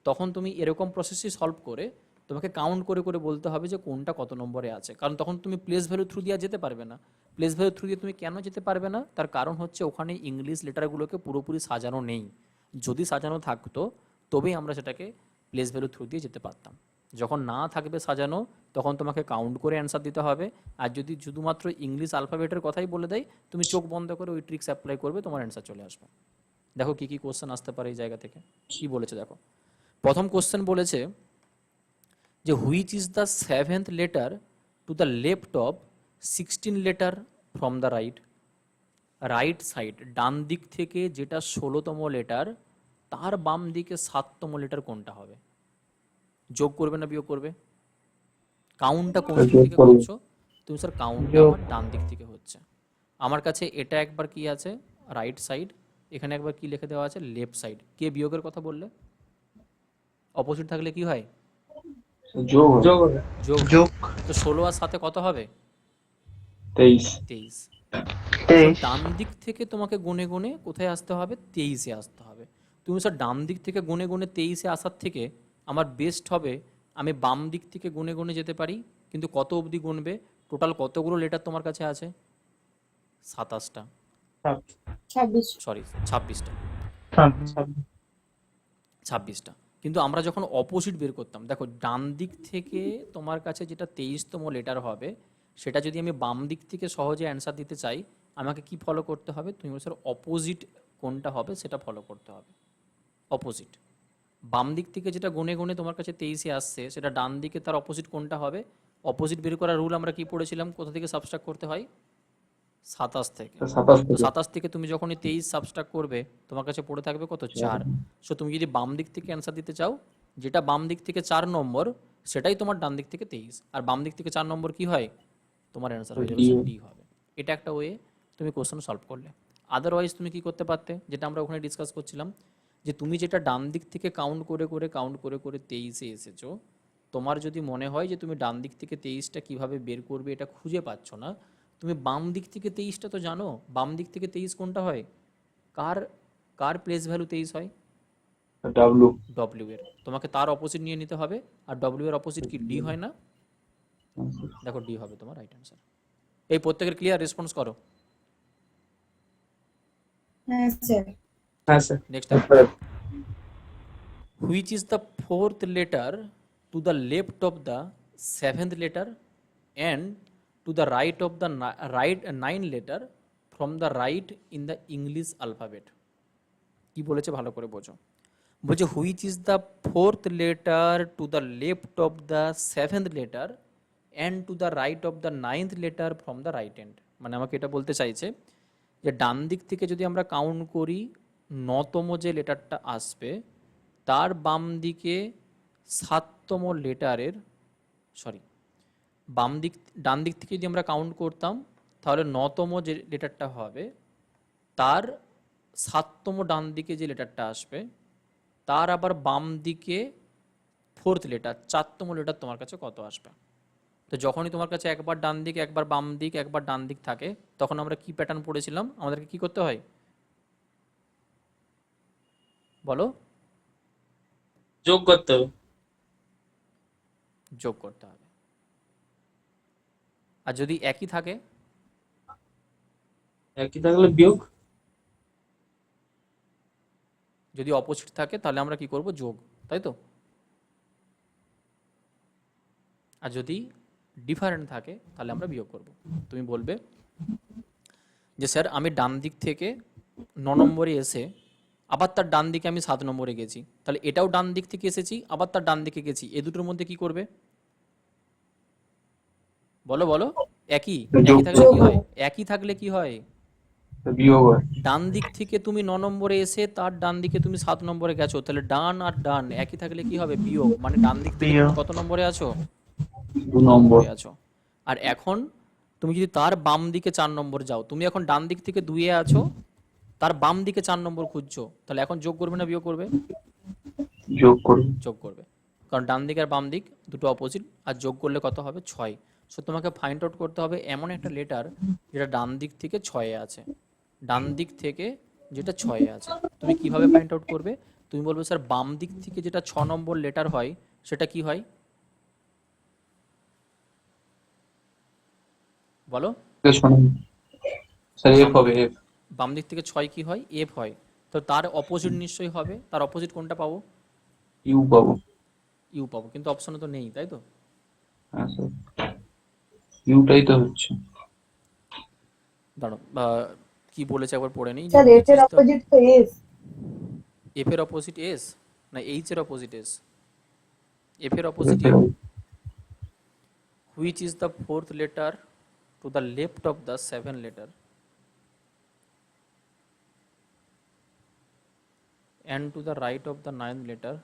তখন তুমি এরকম প্রসেসই সলভ করে তোমাকে কাউন্ট করে করে বলতে হবে যে কোনটা কত নম্বরে আছে। কারণ তখন তুমি প্লেস ভ্যালু থ্রু দিয়ে যেতে পারবে না। প্লেস ভ্যালু থ্রু দিয়ে তুমি কেন যেতে পারবে না? তার কারণ হচ্ছে ওখানে ইংলিশ লেটারগুলোকে পুরোপুরি সাজানো নেই। যদি সাজানো থাকতো তবেই আমরা সেটাকে প্লেস ভ্যালু থ্রু দিয়ে যেতে পারতাম। যখন না থাকবে সাজানো তখন তোমাকে কাউন্ট করে অ্যান্সার দিতে হবে। আর যদি শুধুমাত্র ইংলিশ আলফাবেটের কথাই বলে দেয়, তুমি চোখ বন্ধ করে ওই ট্রিক্স অ্যাপ্লাই করবে, তোমার অ্যান্সার চলে আসবে। দেখো কি কি কোশ্চেন আসতে পারে এই জায়গা থেকে। কি বলেছে দেখো, প্রথম কোশ্চেন বলেছে যে which is the 7th letter to the left of 16 letter from the right. Right side, ডান দিক থেকে যেটা 16তম লেটার, তার বাম দিকে 7তম লেটার কোনটা হবে? যোগ করবে না বিয়োগ করবে? কাউন্টটা কোন দিক যোগ থেকে করবে। করছো তুমি? স্যার কাউন্টটা যোগ। আমার ডান দিক থেকে হচ্ছে। আমার কাছে এটা একবার কি আছে রাইট সাইড, এখানে একবার কি লিখে দেওয়া আছে লেফট সাইড। কে বিয়োগের কথা বললে? অপোজিট থাকলে কি হয়? যোগ হয়। যোগ হবে। যোগ হয়। যোগ তো 16 আর 7 কত হবে? 23। 23। তো 23। ডান দিক থেকে তোমাকে গুনে গুনে কোথায় আসতে হবে? 23-এ আসতে হবে। তুমি স্যার ডান দিক থেকে গুনে গুনে 23-এ আসার থেকে আমার বেস্ট হবে আমি বাম দিক থেকে গুনে গুনে যেতে পারি। কিন্তু কত অবধি গুনবে? টোটাল কতগুলো লেটার তোমার কাছে আছে? 27টা, 26। সরি 26টা। 26টা। কিন্তু আমরা যখন অপোজিট বের করতাম, দেখো ডান দিক থেকে তোমার কাছে যেটা 23তম লেটার হবে, সেটা যদি আমি বাম দিক থেকে সহজে অ্যান্সার দিতে চাই, আমাকে কি ফলো করতে হবে? তুমি স্যার অপোজিট কোনটা হবে সেটা ফলো করতে হবে। অপোজিট, বাম দিক থেকে যেটা গুনে গুনে তোমার কাছে 23-এ আসছে, সেটা ডান দিকে তার অপোজিট কোনটা হবে? অপোজিট বের করার রুল আমরা কি পড়েছিলাম? কোথা থেকে সাবস্ট্রাক্ট করতে হয়? 27 থেকে। 27 তো থেকে। 27 থেকে তুমি যখনই 23 সাবস্ট্রাক্ট করবে, তোমার কাছে পড়ে থাকবে কত? 4। সো তুমি যদি বাম দিক থেকে অ্যান্সার দিতে চাও, যেটা বাম দিক থেকে 4 নম্বর, সেটাই তোমার ডান দিক থেকে 23। আর বাম দিক থেকে 4 নম্বর কি হয়? তোমার অ্যান্সার হয়ে যাবে D। ডি হবে। এটা একটা ওয়ে তুমি কোশ্চেন সলভ করলে। আদারওয়াইজ তুমি কি করতে পারতে, যেটা আমরা ওখানে ডিসকাস করছিলাম, যে তুমি যেটা ডান দিক থেকে কাউন্ট করে করে 23-এ এসেছো, তোমার যদি মনে হয় যে তুমি ডান দিক থেকে 23টা কিভাবে বের করবে এটা খুঁজে পাচ্ছ না, তুমি বাম দিক থেকে 23টা তো জানো। বাম দিক থেকে 23 কোনটা হয়? কার কার প্লেস ভ্যালু 23 হয়? W। ডব্লিউ এর। তোমাকে তার অপোজিট নিয়ে নিতে হবে। আর ডব্লিউ এর অপোজিট কি? ডি হয় না? দেখো ডি হবে তোমার রাইট অ্যান্সার। এই প্রত্যেকের ক্লিয়ার রেসপন্স করো। হ্যাঁ স্যার। হ্যাঁ sir. Next which is the 4th letter to the left of the 7th letter and to the right of the 9 letter from the right in the English alphabet. কি বলেছে ভালো করে বোঝো। বলছে which is the 4th letter to the left of the 7th letter and to the right of the 9th letter from the right end. মানে আমাকে এটা বলতে চাইছে যে ডান দিক থেকে যদি আমরা কাউন্ট করি 9তম যে লেটারটা আসবে, তার বাম দিকে 7তম লেটারের, সরি ডান দিক থেকে যদি আমরা কাউন্ট করতাম তাহলে 9তম যে লেটারটা হবে, তার 7তম ডান দিকে যে লেটারটা আসবে, তার আবার বাম দিকে 4th লেটার 4তম লেটার তোমার কাছে কত আসবে? তো যখনই তোমার কাছে একবার ডান দিক, একবার বাম দিক, একবার ডান দিক থাকে, তখন আমরা কি প্যাটার্ন পড়েছিলাম? আমাদেরকে কি করতে হয় বলো? যোগ করতে হবে। যোগ করতে হবে। আর যদি একই থাকে? একই থাকলে বিয়োগ। যদি অপোজিট থাকে তাহলে আমরা কি করব? যোগ, তাই তো? আর যদি ডিফারেন্ট থাকে তাহলে আমরা বিয়োগ করব। তুমি বলবে যে স্যার আমি ডান দিক থেকে 9 নম্বরে এসে আবার তার ডান দিকে আমি 7 নম্বরে গেছি, তাহলে এটাও ডান দিক থেকে এসেছি, আবার তার ডান দিকে গেছি, এ দুটোর মধ্যে কি করবে? বলো বলো। একই একই থাকলে কি হয়? একই থাকলে কি হয়? বিয়োগ হয়। ডান দিক থেকে তুমি 9 নম্বরে এসে তার ডান দিকে তুমি 7 নম্বরে গেছো, তাহলে ডান আর ডান একই থাকলে কি হবে? বিয়োগ। মানে ডান দিক থেকে তুমি বিয়োগ। কত নম্বরে আছো? 2 নম্বর। আছো। আর এখন তুমি যদি তার বাম দিকে 4 নম্বর যাও, তুমি এখন ডান দিক থেকে 2-এ আছো, তার বাম দিকে 4 নম্বর খুঁজছো, তাহলে এখন যোগ করবে না বিয়োগ করবে? যোগ করুন। যোগ করবে। কারণ ডান দিক আর বাম দিক দুটো অপোজিট, আর যোগ করলে কত হবে? 6। সো তোমাকে ফাইন্ড আউট করতে হবে এমন একটা লেটার যেটা ডান দিক থেকে ছয়ে আছে, ডান দিক থেকে যেটা ছয়ে আছে। তুমি কিভাবে ফাইন্ড আউট করবে? তুমি বলবে স্যার বাম দিক থেকে যেটা 6 নম্বর লেটার হয় সেটা কি হয়, বলো। শোনেন স্যার, এফ হবে, এফ। বাম দিক থেকে 6 কি হয়? এফ হয়। তো তার অপোজিট নিশ্চয়ই হবে, তার অপোজিট কোনটা পাবো? ইউ পাবো। ইউ পাবো, কিন্তু অপশনে তো নেই, তাই তো? হ্যাঁ স্যার, ইউটাই তো হচ্ছে। দাঁড়ো, কি বলেছে একবার পড়ে নিই, যে স্যার হুইচ এফ এর ইজ দ্য, অপোজিট তো এস। এফ এর অপোজিট এস না এইচ এর অপোজিট এস? এফ এর অপোজিট এফ ইউ। এর which is the fourth letter to the left of the 7 letter and to the right of the 9th letter?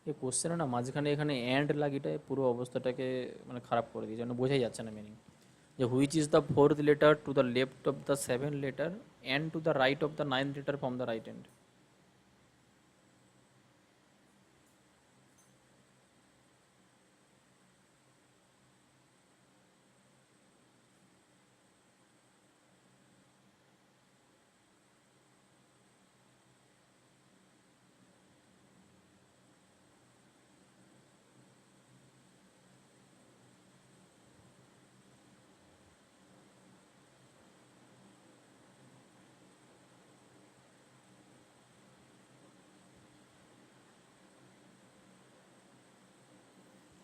এই কোশ্চেনে না মাঝখানে এখানে অ্যান্ড লাগিটা পুরো অবস্থাটাকে মানে খারাপ করে দিয়েছে, মানে বোঝাই যাচ্ছে না মিনিং। যে which is the fourth letter to the left of the 7 letter and to the right of the 9th letter from the right end.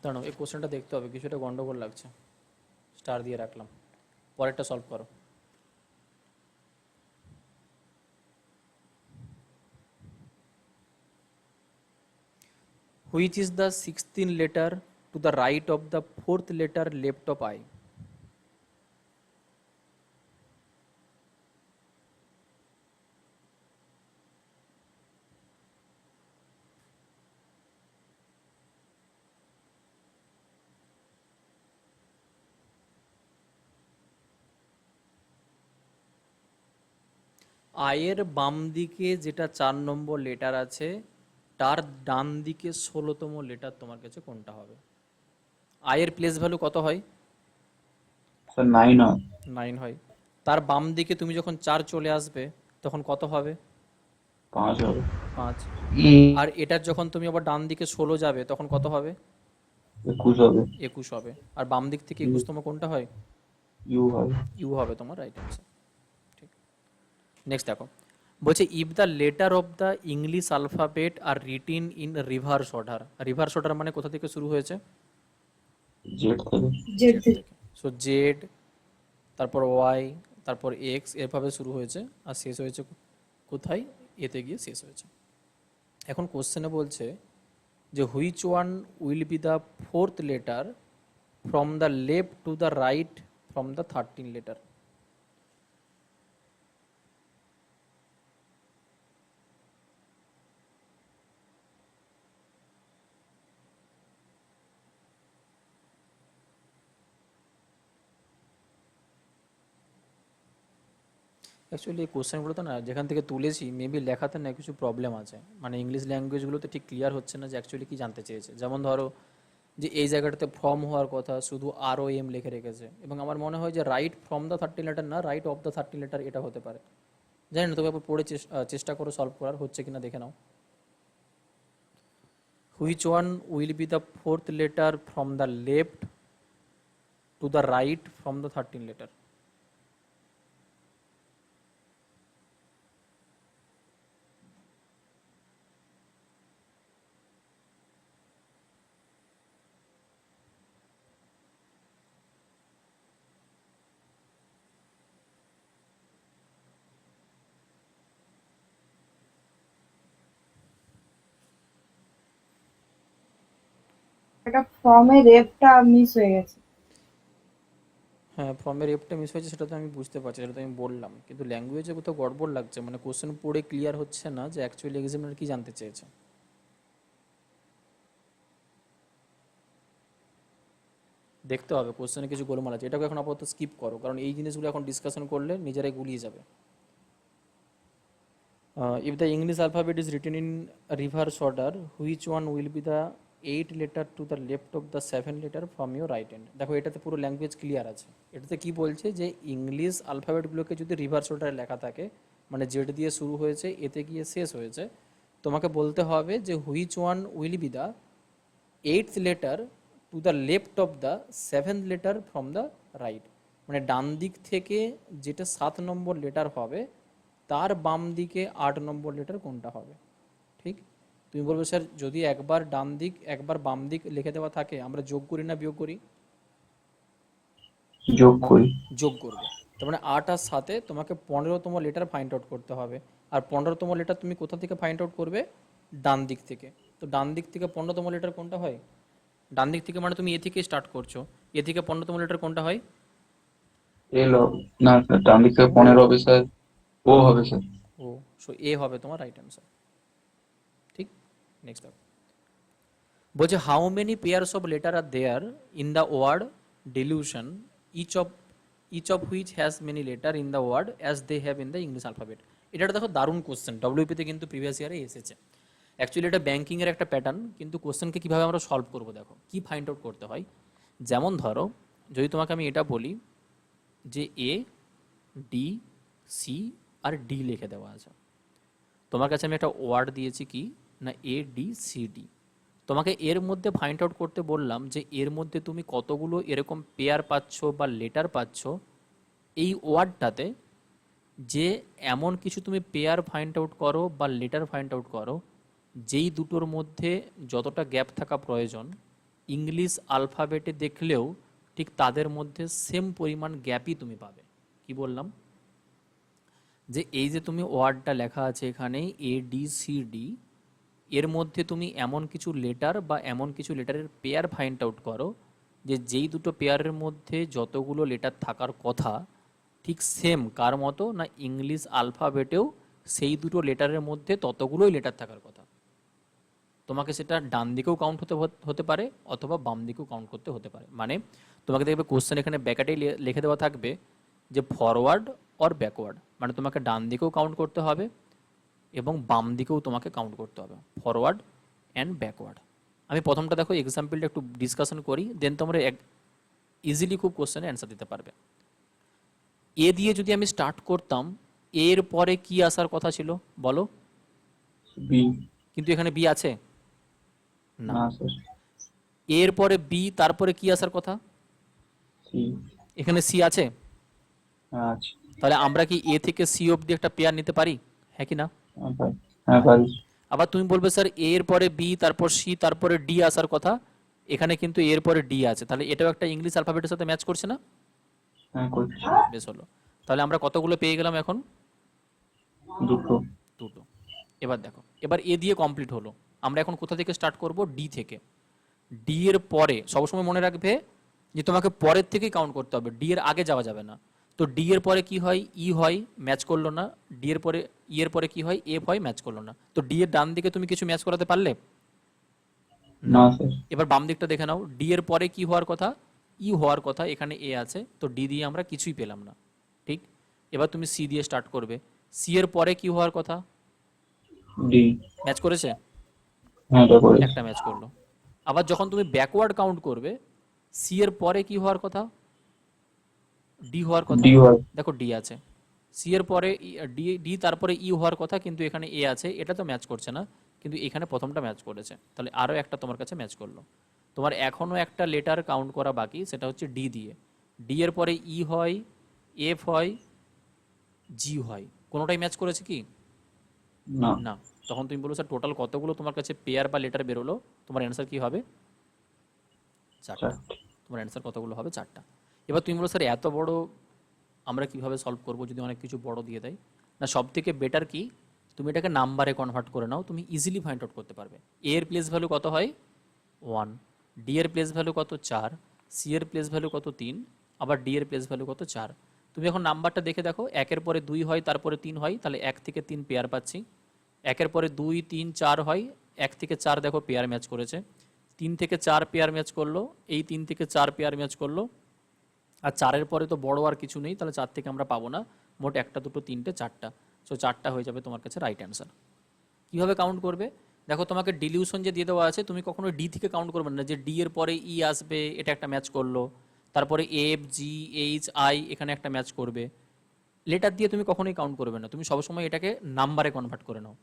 দাঁড়াও, এই কোশ্চেনটা দেখতে হবে, কিছুটা গন্ডগোল লাগছে, স্টার দিয়ে রাখলাম, পরেরটা সলভ করো। Which is the 16th letter to the right of the 4th letter left of I? আয়ের বাম দিকে যেটা 4 নম্বর লেটার আছে তার ডান দিকে 16তম লেটার তোমার কাছে কোনটা হবে? আয়ের প্লেস ভ্যালু কত হয়? স্যার 9 হয়। 9 হয়। তার বাম দিকে তুমি যখন 4 চলে আসবে তখন কত হবে? 5 হবে। 5। ই আর এটার যখন তুমি আবার ডান দিকে 16 যাবে তখন কত হবে? 21 হবে। 21 হবে। আর বাম দিক থেকে ইউ 21তম কোনটা হয়? ইউ হবে। ইউ হবে তোমার রাইট অ্যান্সার। ঠিক, নেক্সট দেখো, বলছে if the letter of the English alphabet are written in reverse order. Reverse order মানে কোথা থেকে শুরু হয়েছে? জেড থেকে। জেড জেড থেকে। থেকে। সো জেড, তারপর ওয়াই, তারপর এক্স, এভাবে শুরু হয়েছে আর শেষ হয়েছে কোথায়? এতে গিয়ে শেষ হয়েছে। এখন কোশ্চেনে বলছে যে which one will be the 4th letter from the left to the right from the 13 letter? Actually এই কোশ্চেনগুলো না যেখান থেকে তুলেছি মেবি লেখাতে না কিছু প্রবলেম আছে, মানে ইংলিশ ল্যাঙ্গুয়েজগুলোতে ঠিক ক্লিয়ার হচ্ছে না যে অ্যাকচুয়ালি কী জানতে চেয়েছে। যেমন ধরো যে এই জায়গাটাতে ফ্রম হওয়ার কথা শুধু আর ও এম লিখে রেখেছে, এবং আমার মনে হয় যে রাইট ফ্রম দ্য 13 লেটার না, রাইট অফ দ্য 13 লেটার এটা হতে পারে। জানি না, তবে একবার পড়ে চেষ্টা করো সলভ করার, হচ্ছে কিনা দেখে নাও। Which one will be the 4th letter from the left to the right from the 13 letter? এটা ফর্মের রেফটা মিস হয়ে গেছে। হ্যাঁ, ফর্মের এফটা মিস হয়েছে সেটা তো আমি বুঝতে পারছি, সেটা তো আমি বললাম, কিন্তু ল্যাঙ্গুয়েজে কোথাও গড়বড় লাগছে, মানে কোশ্চেন পড়ে ক্লিয়ার হচ্ছে না যে অ্যাকচুয়ালি এক্সামিনার কি জানতে চেয়েছে। দেখতে হবে কোশ্চেনে কিছু গোলমাল আছে, এটাকে এখন আপাতত স্কিপ করো, কারণ এই জিনিসগুলো এখন ডিসকাশন করলে নিজেরাই গুলিয়ে যাবে। If the English alphabet is written in reverse order which one will be the 8 letter to the left of the 7 letter from your right hand. দেখো এটাতে পুরো ল্যাঙ্গুয়েজ ক্লিয়ার আছে। এটাতে কি বলছে যে ইংলিশ আলফাবেটগুলোকে যদি রিভার্স অর্ডারে লেখা থাকে, মানে জেড দিয়ে শুরু হয়েছে এতে গিয়ে শেষ হয়েছে, তোমাকে বলতে হবে যে which one will be the 8th letter to the left of the 7th letter from the right. মানে ডান দিক থেকে যেটা 7 নম্বর লেটার হবে তার বাম দিকে 8 নম্বর লেটার কোনটা হবে। ঠিক, তুমি বলবে স্যার যদি একবার ডান দিক একবার বাম দিক লিখে দেওয়া থাকে আমরা যোগ করি না বিয়োগ করি? যোগ করি। যোগ করবে। তার মানে 8 আর 7-এ তোমাকে 15তম লেটার ফাইন্ড আউট করতে হবে। আর 15তম লেটার তুমি কোথা থেকে ফাইন্ড আউট করবে? ডান দিক থেকে। তো ডান দিক থেকে 15তম লেটার কোনটা হয়? ডান দিক থেকে মানে তুমি এ থেকে স্টার্ট করছো, এ থেকে 15তম লেটার কোনটা হয়? এল হবে না স্যার, ডান দিক থেকে 15 হবে স্যার, ও হবে স্যার। ও, সো এ হবে তোমার রাইট অ্যান্সার। ঠিক, নেক্সট দেখো বলছে how many pairs of letter are there in the word delusion each of which has many letter in the word as they have in the English alphabet. এটা দেখো দারুণ question, ডব্লিউপিতে কিন্তু previous ইয়ারে এসেছে। Actually এটা ব্যাঙ্কিংয়ের একটা প্যাটার্ন, কিন্তু কোশ্চেনকে কীভাবে আমরা সলভ করবো দেখো কী ফাইন্ড আউট করতে হয়। যেমন ধরো যদি তোমাকে আমি এটা বলি যে A D C R D লিখে দেওয়া আছে, তোমার কাছে আমি একটা ওয়ার্ড দিয়েছি কি না এ ডি সি ডি, তোমাকে এর মধ্যে ফাইন্ড আউট করতে বললাম যে এর মধ্যে তুমি কতগুলো এরকম পেয়ার পাচ্ছ বা লেটার পাচ্ছ এই ওয়ার্ডটাতে, যে এমন কিছু তুমি পেয়ার ফাইন্ড আউট করো বা লেটার ফাইন্ড আউট করো যেই দুটোর মধ্যে যতটা গ্যাপ থাকা প্রয়োজন ইংলিশ আলফাবেটে দেখলেও ঠিক তাদের মধ্যে সেম পরিমাণ গ্যাপই তুমি পাবে। কি বললাম? যে এই যে তুমি ওয়ার্ডটা লেখা আছে এখানে এ ডি সি ডি, এর মধ্যে তুমি এমন কিছু লেটার বা এমন কিছু লেটারের পেয়ার ফাইন্ড আউট করো যে যেই দুটো পেয়ারের মধ্যে যতগুলো লেটার থাকার কথা ঠিক সেম কার মতো না ইংলিশ আলফাবেটেও সেই দুটো লেটারের মধ্যে ততগুলোই লেটার থাকার কথা। তোমাকে সেটা ডান দিকেও কাউন্ট হতে পারে অথবা বাম দিকেও কাউন্ট করতে হতে পারে। মানে তোমাকে দেখবে কোশ্চেন এখানে ব্যাকেটেই লিখে দেওয়া থাকবে যে ফরওয়ার্ড অর ব্যাকওয়ার্ড, মানে তোমাকে ডান দিকেও কাউন্ট করতে হবে এবং বাম দিকেও তোমাকে কাউন্ট করতে হবে, ফরওয়ার্ড অ্যান্ড ব্যাকওয়ার্ড। আমি প্রথমটা দেখো এক্সাম্পলটা একটু ডিসকাশন করি, দেন তোমরা ইজিলি খুব কোশ্চেনে অ্যান্সার দিতে পারবে। এ দিয়ে যদি আমি স্টার্ট করতাম এর পরে কি আসার কথা ছিল বলো? বি। কিন্তু এখানে বি আছে না। না স্যার। এর পরে বি তারপরে কি আসার কথা? সি। এখানে সি আছে। আচ্ছা। তাহলে আমরা কি এ থেকে সি অবধি একটা পেয়ার নিতে পারি, হ্যাঁ কি না? হ্যাঁ পারি। আবার তুমি বলবে স্যার এর পরে বি তারপর সি তারপরে ডি আসার কথা, এখানে কিন্তু এর পরে ডি আছে, তাহলে এটাও একটা ইংলিশ অ্যালফাবেটের সাথে ম্যাচ করছে না? হ্যাঁ করছি। বেশ হলো, তাহলে আমরা কতগুলো পেয়ে গেলাম এখন? দুটো। দুটো। এবার দেখো এবার এ দিয়ে কমপ্লিট হলো, আমরা এখন কোথা থেকে স্টার্ট করব? ডি থেকে। ডি এর পরে সবসময় মনে রাখবে যে তোমাকে পরের থেকেই কাউন্ট করতে হবে, ডি এর আগে যাওয়া যাবে না। তো ডি এর পরে কি হয়? ই হয়, ম্যাচ করলো না। ডি এর পরে ই এর পরে কি হয়? এফ হয়, ম্যাচ করলো না। তো ডি এর ডান দিকে তুমি কিছু ম্যাচ করাতে পারলে না না। স্যার। এবার বাম দিকটা দেখে নাও, ডি এর পরে কি হওয়ার কথা? ই হওয়ার কথা, এখানে এ আছে, তো ডি দিয়ে আমরা কিছুই পেলাম না। ঠিক, এবার তুমি সি দিয়ে স্টার্ট করবে, সি এর পরে কি হওয়ার কথা? ডি। ম্যাচ করেছে, হ্যাঁ এটা করেছি। একটা ম্যাচ করলো। আবার যখন তুমি ব্যাকওয়ার্ড কাউন্ট করবে সি এর পরে কি হওয়ার কথা? ডি হওয়ার কথা। ডি হয়। দেখো ডি আছে, সি এর পরে ডি ডি তারপরে ই হওয়ার কথা, কিন্তু এখানে এ আছে, এটা তো ম্যাচ করছে না, কিন্তু এখানে প্রথমটা ম্যাচ করেছে, তাহলে আরও একটা তোমার কাছে ম্যাচ করলো। তোমার এখনও একটা লেটার কাউন্ট করা বাকি, সেটা হচ্ছে ডি দিয়ে। ডি এর পরে ই হয়, এফ হয়, জি হয়, কোনোটাই ম্যাচ করেছে কি না। না। তখন তুমি বলো স্যার টোটাল কতগুলো তোমার কাছে পেয়ার বা লেটার বেরোলো? তোমার অ্যান্সার কি হবে? চারটা। তোমার অ্যান্সার কতগুলো হবে? চারটা। এবার তুমি বলো স্যার এত বড় আমরা কিভাবে সলভ করব যদি অনেক কিছু বড় দিয়ে দেয়? না, সব থেকে বেটার কি তুমি এটাকে নাম্বারে কনভার্ট করে নাও, তুমি ইজিলি ফাইন্ড আউট করতে পারবে। এ এর প্লেস ভ্যালু কত হয়? 1। ডি এর প্লেস ভ্যালু কত? 4। সি এর প্লেস ভ্যালু কত? 3। আবার ডি এর প্লেস ভ্যালু কত? 4। তুমি এখন নাম্বারটা দেখে দেখো, 1-এর পরে 2 হয় তারপরে 3 হয়, তাহলে 1 থেকে 3 পেয়ার পাচ্ছি। 1-এর পরে 2, 3, 4 হয়, 1 থেকে 4 দেখো পেয়ার ম্যাচ করেছে। 3 থেকে 4 পেয়ার ম্যাচ করলো, এই 3 থেকে 4 পেয়ার ম্যাচ করলো। আর 4-এর পরে তো বড় আর কিছু নেই, তাহলে 4 থেকে আমরা পাবো না, মোট 1টা 2টো 3টে 4টা, সো 4টা হয়ে যাবে তোমার কাছে রাইট অ্যান্সার। কীভাবে কাউন্ট করবে? দেখো তোমাকে ডিলিউশন যে দিয়ে দেওয়া আছে, তুমি কখনো ডি থেকে কাউন্ট করবে না যে ডি এর পরে ই আসবে, এটা একটা ম্যাচ করলো, তারপরে এফ জি এইচ আই এখানে একটা ম্যাচ করবে। লেটার দিয়ে তুমি কখনোই কাউন্ট করবে না, তুমি সবসময় এটাকে নাম্বারে কনভার্ট করে নাও।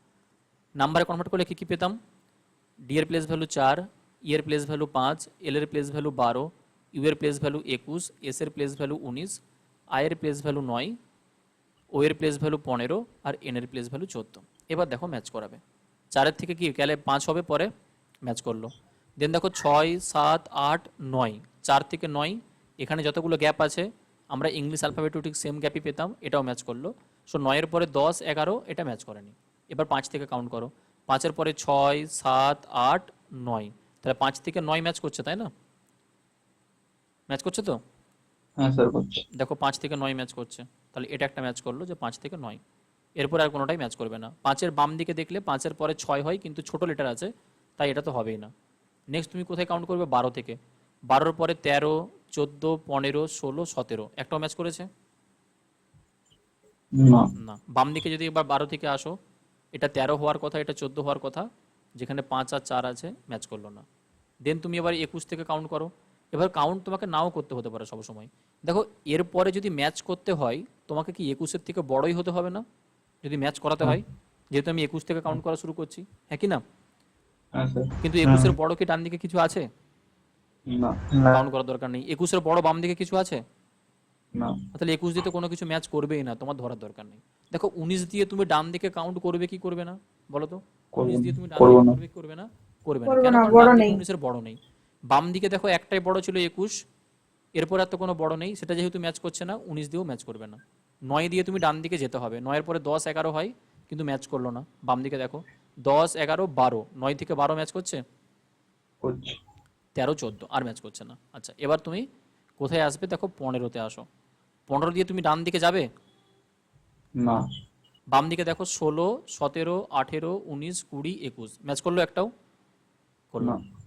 নাম্বারে কনভার্ট করলে কী পেতাম? ডি এর প্লেস ভ্যালু 4, ই এর প্লেস ভ্যালু 5, এল এর প্লেস ভ্যালু 12, ইউ এর প্লেস ভ্যালু 21, এস এর প্লেস ভ্যালু 19, আই এর প্লেস ভ্যালু 9, ও এর প্লেস ভ্যালু 15 আর এন এর প্লেস ভ্যালু 14। এবার দেখো ম্যাচ করাবে। 4-এর থেকে কি গেলে 5 হবে, পরে ম্যাচ করলো। দেন দেখো 6, 7, 8, 9, 4 থেকে 9 এখানে যতগুলো গ্যাপ আছে আমরা ইংলিশ অ্যালফাবেটও ঠিক সেম গ্যাপই পেতাম, এটাও ম্যাচ করলো। সো 9-এর পরে 10, 11 এটা ম্যাচ করেনি। এবার 5 থেকে কাউন্ট করো। 5-এর পরে 6, 7, 8, 9, তাহলে 5 থেকে 9 ম্যাচ করছে, তাই না? ম্যাচ করছে তো? হ্যাঁ স্যার করছি। দেখো 5 থেকে 9 ম্যাচ করছে, তাহলে এটা একটা ম্যাচ করলো যে 5 থেকে 9। এরপর আর কোনোটাই ম্যাচ করবে না। 5-এর বাম দিকে দেখলে 5-এর পরে 6 হয়, কিন্তু ছোট লেটার আছে, তাই এটা তো হবেই না। নেক্সট তুমি কোথায় কাউন্ট করবে? 12 থেকে। 12-এর পরে 13, 14, 15, 16, 17 একটাও ম্যাচ করেছে না। না। বাম দিকে যদি এবার 12 থেকে আসো, এটা 13 হওয়ার কথা, এটা 14 হওয়ার কথা, যেখানে 5 আর 4 আছে, ম্যাচ করলো না। দেন তুমি এবার 21 থেকে কাউন্ট করো। এবার কাউন্ট তোমাকে নাও করতে হতে পারে সবসময়। দেখো এরপরে যদি ম্যাচ করতে হয়, তোমাকে কি 21-এর থেকে বড়ই হতে হবে না যদি ম্যাচ করাতে হয়? যেহেতু আমি 21 থেকে কাউন্ট করা শুরু করছি, হ্যাঁ কি না? হ্যাঁ স্যার। কিন্তু হুম। 21-এর বড় কি ডান দিকে কিছু আছে? না। না। কাউন্ট করার দরকার নেই। 21-এর বড় বাম দিকে কিছু আছে? না। তাহলে 21 দিয়ে তো কোনো কিছু ম্যাচ করবেই না, তোমার ধরার দরকার নেই। দেখো 19 দিয়ে তুমি ডান দিকে কাউন্ট করবে কি করবে না বলো তো? 19 দিয়ে তুমি ডান করবো দিকে না। করবে কি করবে না? করবে না। করবো কেন? না, কারণ বড় ডান দিকে নেই। 19-এর বড় নেই। বাম দিকে দেখো একটাই বড় ছিল 21, এরপর আর তো কোনো বড় নেই, সেটা যেহেতু ম্যাচ করছে না, 19 দিয়েও ম্যাচ করবে না। 9 দিয়ে তুমি ডান দিকে যেতে হবে, 9-এর পরে 10, 11 হয়, কিন্তু ম্যাচ করলো না। বাম দিকে দেখো 10, 11, 12, 9 থেকে 12 ম্যাচ করছে, করছি। 13, 14 আর ম্যাচ করছে না। আচ্ছা, এবার তুমি কোথায় আসবে? দেখো 15-তে আসো। 15 দিয়ে তুমি ডান দিকে যাবে? না। বাম দিকে দেখো 16, 17, 18, 19, 20, 21 ম্যাচ করলো একটাও? করলো না। না।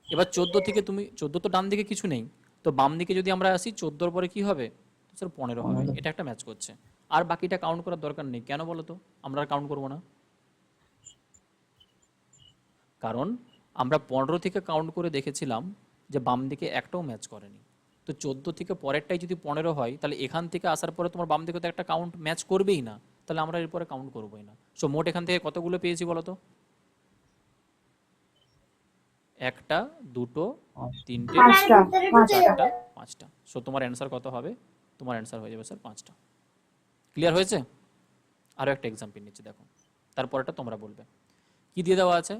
এবার 14 থেকে তুমি 14 তো ডান দিকে কিছু নেই, তো বাম দিকে যদি আমরা আসি 14-র পরে কি হবে? তো স্যার 15 হবে, এটা একটা ম্যাচ করছে। আর বাকিটা কাউন্ট করার দরকার নেই। কেন বলো তো? আমরা আর কাউন্ট করবো না, কারণ আমরা 15 থেকে কাউন্ট করে দেখেছিলাম যে বাম দিকে একটাও ম্যাচ করেনি। তো 14 থেকে পরেরটাই যদি 15 হয়, তাহলে এখান থেকে আসার পরে তোমার বাম দিকে তো একটা কাউন্ট ম্যাচ করবেই না, তাহলে আমরা এরপরে কাউন্ট করবোই না। সো মোট এখান থেকে কতগুলো পেয়েছি বলো তো? 1টা, 2টো, 3টে, 5টা। 4টা, 5টা। সো তোমার অ্যান্সার কত হবে? তোমার অ্যান্সার হয়ে যাবে স্যার 5টা। ক্লিয়ার হয়েছে? আরও একটা এক্সাম্পল নিচ্ছি, দেখো। তারপরটা তোমরা বলবে। কি দিয়ে দেওয়া আছে?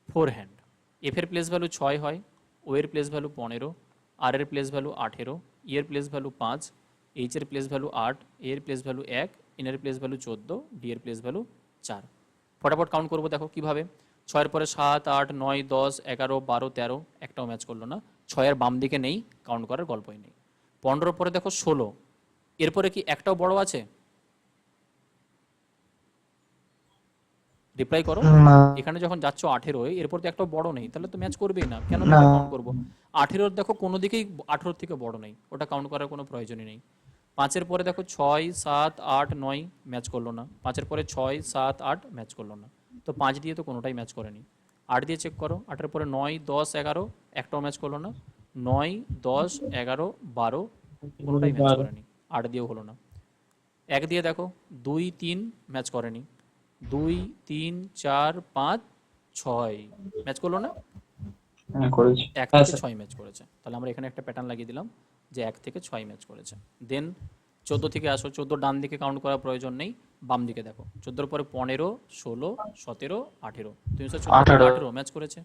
4 হ্যান্ড। এফ এর প্লেস ভ্যালু 6 হয়, ও এর প্লেস ভ্যালু 15, আর এর প্লেস ভ্যালু 18, ই এর প্লেস ভ্যালু 5, এইচ এর প্লেস ভ্যালু 8, এ এর প্লেস ভ্যালু 1, এন এর প্লেস ভ্যালু 14, ডি এর প্লেস ভ্যালু 4। ফটাফট কাউন্ট করবো, দেখো কিভাবে। 6-এর পরে 7, 8, 9, 10, 11, 12, 13 একটাও ম্যাচ করলো না। 6-এর বাম দিকে নেই, কাউন্ট করার গল্পই নেই। 15-র পরে দেখো 16, এরপরে কি একটাও বড় আছে? রিপ্লাই করো। না। এখানে যখন যাচ্ছ 18, এরপর তো একটা বড় নেই, তাহলে তো ম্যাচ করবেই না। কেন না। কাউন্ট করবো? 18 দেখো কোনো দিকেই 18 থেকে বড় নেই, ওটা কাউন্ট করার কোনো প্রয়োজনই নেই। 5-এর পরে দেখো 6, 7, 8, 9 ম্যাচ করলো না। 5-এর পরে 6, 7, 8 ম্যাচ করলো না। তো 5 দিয়ে তো কোনোটাই ম্যাচ করেনি। 8 দিয়ে চেক করো। 8-এর পরে 9, 10, 11 একটাও ম্যাচ করলো না। 9, 10, 11, 12 কোনোটাই ম্যাচ 12। করেনি। 8 দিয়েও হলো না। 1 দিয়ে দেখো 2, 3 ম্যাচ করেনি। 2, 3, 4, 5, 6 ম্যাচ করলো না। হ্যাঁ করেছি। 1 হ্যাঁ থেকে স্যার। 6 ম্যাচ করেছে। তাহলে আমরা এখানে একটা প্যাটার্ন লাগিয়ে দিলাম যে 1 থেকে 6 ম্যাচ করেছে। দেন 14 থেকে আসো। 14 ডান দিকে কাউন্ট করার প্রয়োজন নেই, বাম দিকে দেখো। 14-র পরে 15, 16, 17, 18। তুমি স্যার 14 থেকে 18। 18 ম্যাচ করেছে,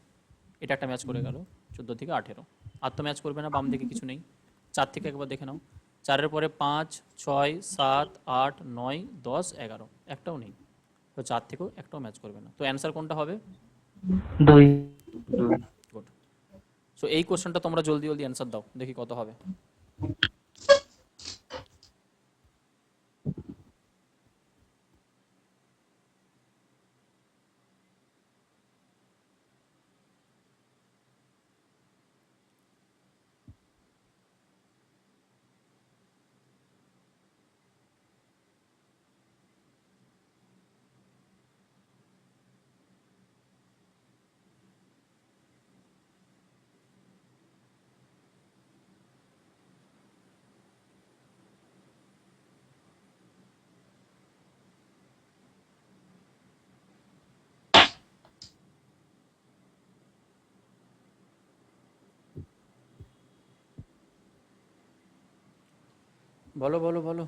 এটা একটা ম্যাচ করে গেল। 14 থেকে 18 আর তো ম্যাচ করবে না, বাম দিকে কিছু নেই। 4 থেকে একবার দেখে নাও। 4-এর পরে 5, 6, 7, 8, 9, 10, 11 একটাও নেই। তো 4 থেকেও একটাও ম্যাচ করবে না। তো অ্যান্সার কোনটা হবে? 2। গুড। সো এই কোশ্চেনটা তোমরা জলদি জলদি অ্যান্সার দাও, দেখি কত হবে। বলো বলো বলো।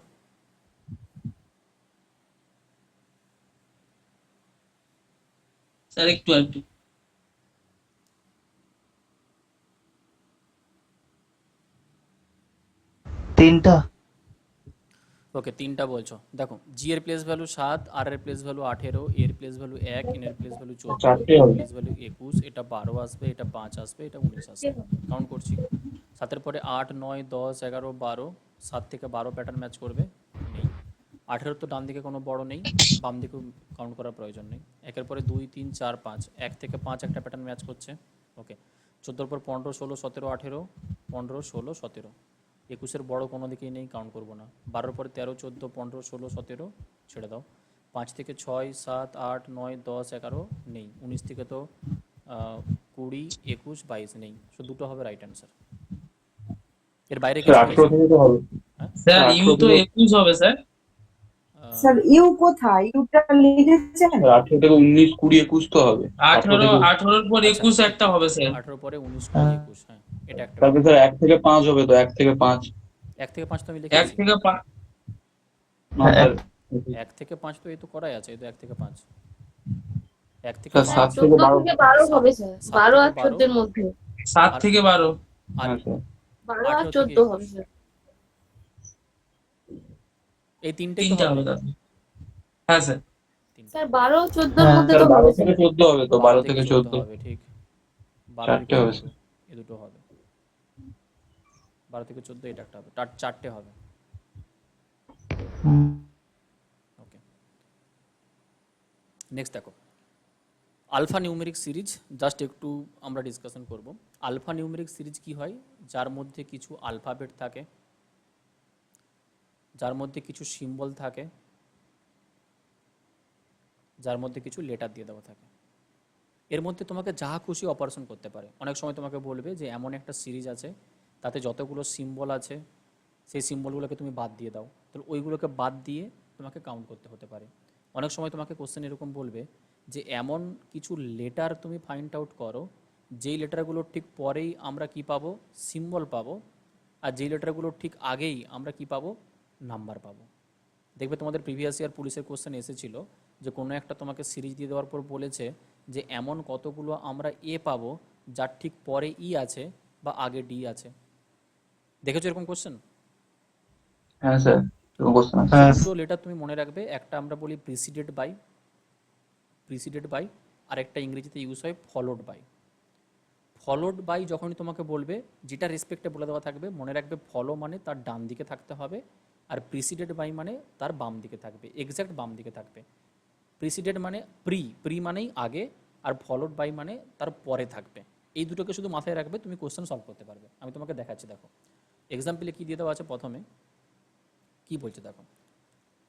স্যার একটু একটু। তিনটা। ওকে, তিনটা বলছো। দেখো, জি এর প্লেস ভ্যালু 7, আর এর প্লেস ভ্যালু 18, এর প্লেস ভ্যালু 1, এন এর প্লেস ভ্যালু 14, চারটে এর হবে। প্লেস ভ্যালু 21, এটা 12 আসবে, এটা 5 আসবে, এটা 19 আসবে। কাউন্ট করছি। 7-এর পরে 8, 9, 10, 11, 12, 7 থেকে 12 প্যাটার্ন ম্যাচ করবে, নেই। 18 তো ডান দিকে কোনো বড় নেই, বাম দিকেও কাউন্ট করার প্রয়োজন নেই। একের পরে 2, 3, 4, 5, 1 থেকে 5 একটা প্যাটার্ন ম্যাচ করছে, ওকে। 14-র পর 15, 16, 17, 18, 15, 16, 17, 21-এর বড় কোনো দিকেই নেই, কাউন্ট করবো না। 12-র পরে 13, 14, 15, 16, 17 ছেড়ে দাও। 5 থেকে 6, 7, 8, 9, 10, 11 নেই। 19 থেকে তো 20, 21, 22 নেই, সো দুটো হবে রাইট অ্যান্সার। এর বাইরে স্যার কিছু 18 পেয়েছো? থেকে তো হবে। হ্যাঁ। স্যার স্যার ইউ 18 তো থেকে 21 হবে স্যার। আহ, স্যার ইউ কোথায়, ইউটা লিখেছেন? স্যার 18 থেকে 19, 20, 21 তো হবে। 18 18, থেকে 18-র পর আচ্ছা 21 ঠিক একটা ঠিক, হবে স্যার। 18 পরে 19, 20, হ্যাঁ 21, হ্যাঁ, এটা একটা তারপরে হবে। স্যার 1 থেকে 5 হবে তো, 1 থেকে 5। 1 থেকে 5 তো আমি 1 লিখেছি। থেকে 5। না হ্যাঁ, স্যার। 1 থেকে 5 তো এই তো করাই আছে, এই তো 1 থেকে 5। 1 থেকে স্যার 5, 7 থেকে 12। 7, 7 থেকে 12, 7 আর থেকে 12। আর হ্যাঁ স্যার। 18 থেকে 21, এই তিনটেই তো তিনটা হবে। হবে তাহলে। হ্যাঁ স্যার। তিনটে হ্যাঁ স্যার 12 থেকে 14 হবে তো, 12 12 থেকে থেকে 14 14। হবে, ঠিক। 12 চারটে বিকজ হবে দুটো, স্যার। এ দুটো হবে। 12 থেকে 14 এটা একটা হবে, তার চারটে হবে, হুম, ওকে। নেক্সট দেখো, আলফা নিউমেরিক সিরিজ, জাস্ট একটু আমরা ডিসকাশন করব। আলফা নিউমেরিক সিরিজ কি হয়? যার মধ্যে কিছু আলফাবেট থাকে, যার মধ্যে কিছু সিম্বল থাকে, যার মধ্যে কিছু লেটার দিয়ে দেওয়া থাকে। এর মধ্যে তোমাকে যা খুশি অপারেশন করতে পারে। অনেক সময় তোমাকে বলবে যে এমন একটা সিরিজ আছে, তাতে যতগুলো সিম্বল আছে সেই সিম্বলগুলোকে তুমি বাদ দিয়ে দাও, তাহলে ওইগুলোকে বাদ দিয়ে তোমাকে কাউন্ট করতে হতে পারে। অনেক সময় তোমাকে কোশ্চেন এরকম বলবে যে এমন কিছু লেটার তুমি ফাইন্ড আউট করো, যেই লেটারগুলোর ঠিক পরেই আমরা কি পাবো? সিম্বল পাবো। আর যেই লেটারগুলোর ঠিক আগেই আমরা কি পাবো? নাম্বার পাবো। দেখবে তোমাদের প্রিভিয়াস ইয়ার পুলিশের কোশ্চেন এসেছিল যে কোনো একটা তোমাকে সিরিজ দিয়ে দেওয়ার পর বলেছে যে এমন কতগুলো আমরা এ পাবো যার ঠিক পরে ই আছে বা আগে ডি আছে। দেখেছো এরকম কোশ্চেন? হ্যাঁ স্যার, এরকম কোশ্চেন আছে। সো হ্যাঁ দুটো লেটার তুমি মনে রাখবে, একটা আমরা বলি প্রিসিডেড বাই, আর একটা ইংরেজিতে ইউজ হয় ফলোড বাই। ফলোড বাই যখনই তোমাকে বলবে, যেটা রেসপেক্টে বলে দেওয়া থাকবে, মনে রাখবে ফলো মানে তার ডান দিকে থাকতে হবে, আর প্রিসিডেড বাই মানে তার বাম দিকে থাকবে, এক্স্যাক্ট বাম দিকে থাকবে। প্রিসিডেড মানে প্রি মানেই আগে, আর ফলোড বাই মানে তার পরে থাকবে। এই দুটোকে শুধু মাথায় রাখবে, তুমি কোশ্চেন সলভ করতে পারবে। আমি তোমাকে দেখাচ্ছি, দেখো এক্সাম্পলে কী দিয়ে দেওয়া আছে। প্রথমে কি বলছে দেখো,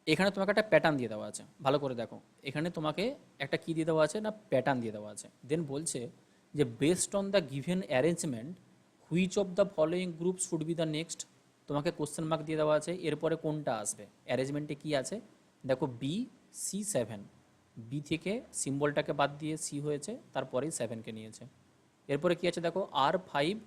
এখানে তোমাকে একটা প্যাটার্ন দিয়ে দেওয়া আছে, ভালো করে দেখো। এখানে তোমাকে একটা কি দিয়ে দেওয়া আছে না, প্যাটার্ন দিয়ে দেওয়া আছে। দেন বলছে যে based on the given arrangement which of the following group should be the next. তোমাকে কোশ্চেন মার্ক দিয়ে দেওয়া আছে, এরপরে কোনটা আসবে। অ্যারেঞ্জমেন্টে কি আছে দেখো, B7, বি থেকে সিম্বলটাকে বাদ দিয়ে সি হয়েছে, তারপরেই 7কে নিয়েছে। এরপরে কি আছে দেখো, R5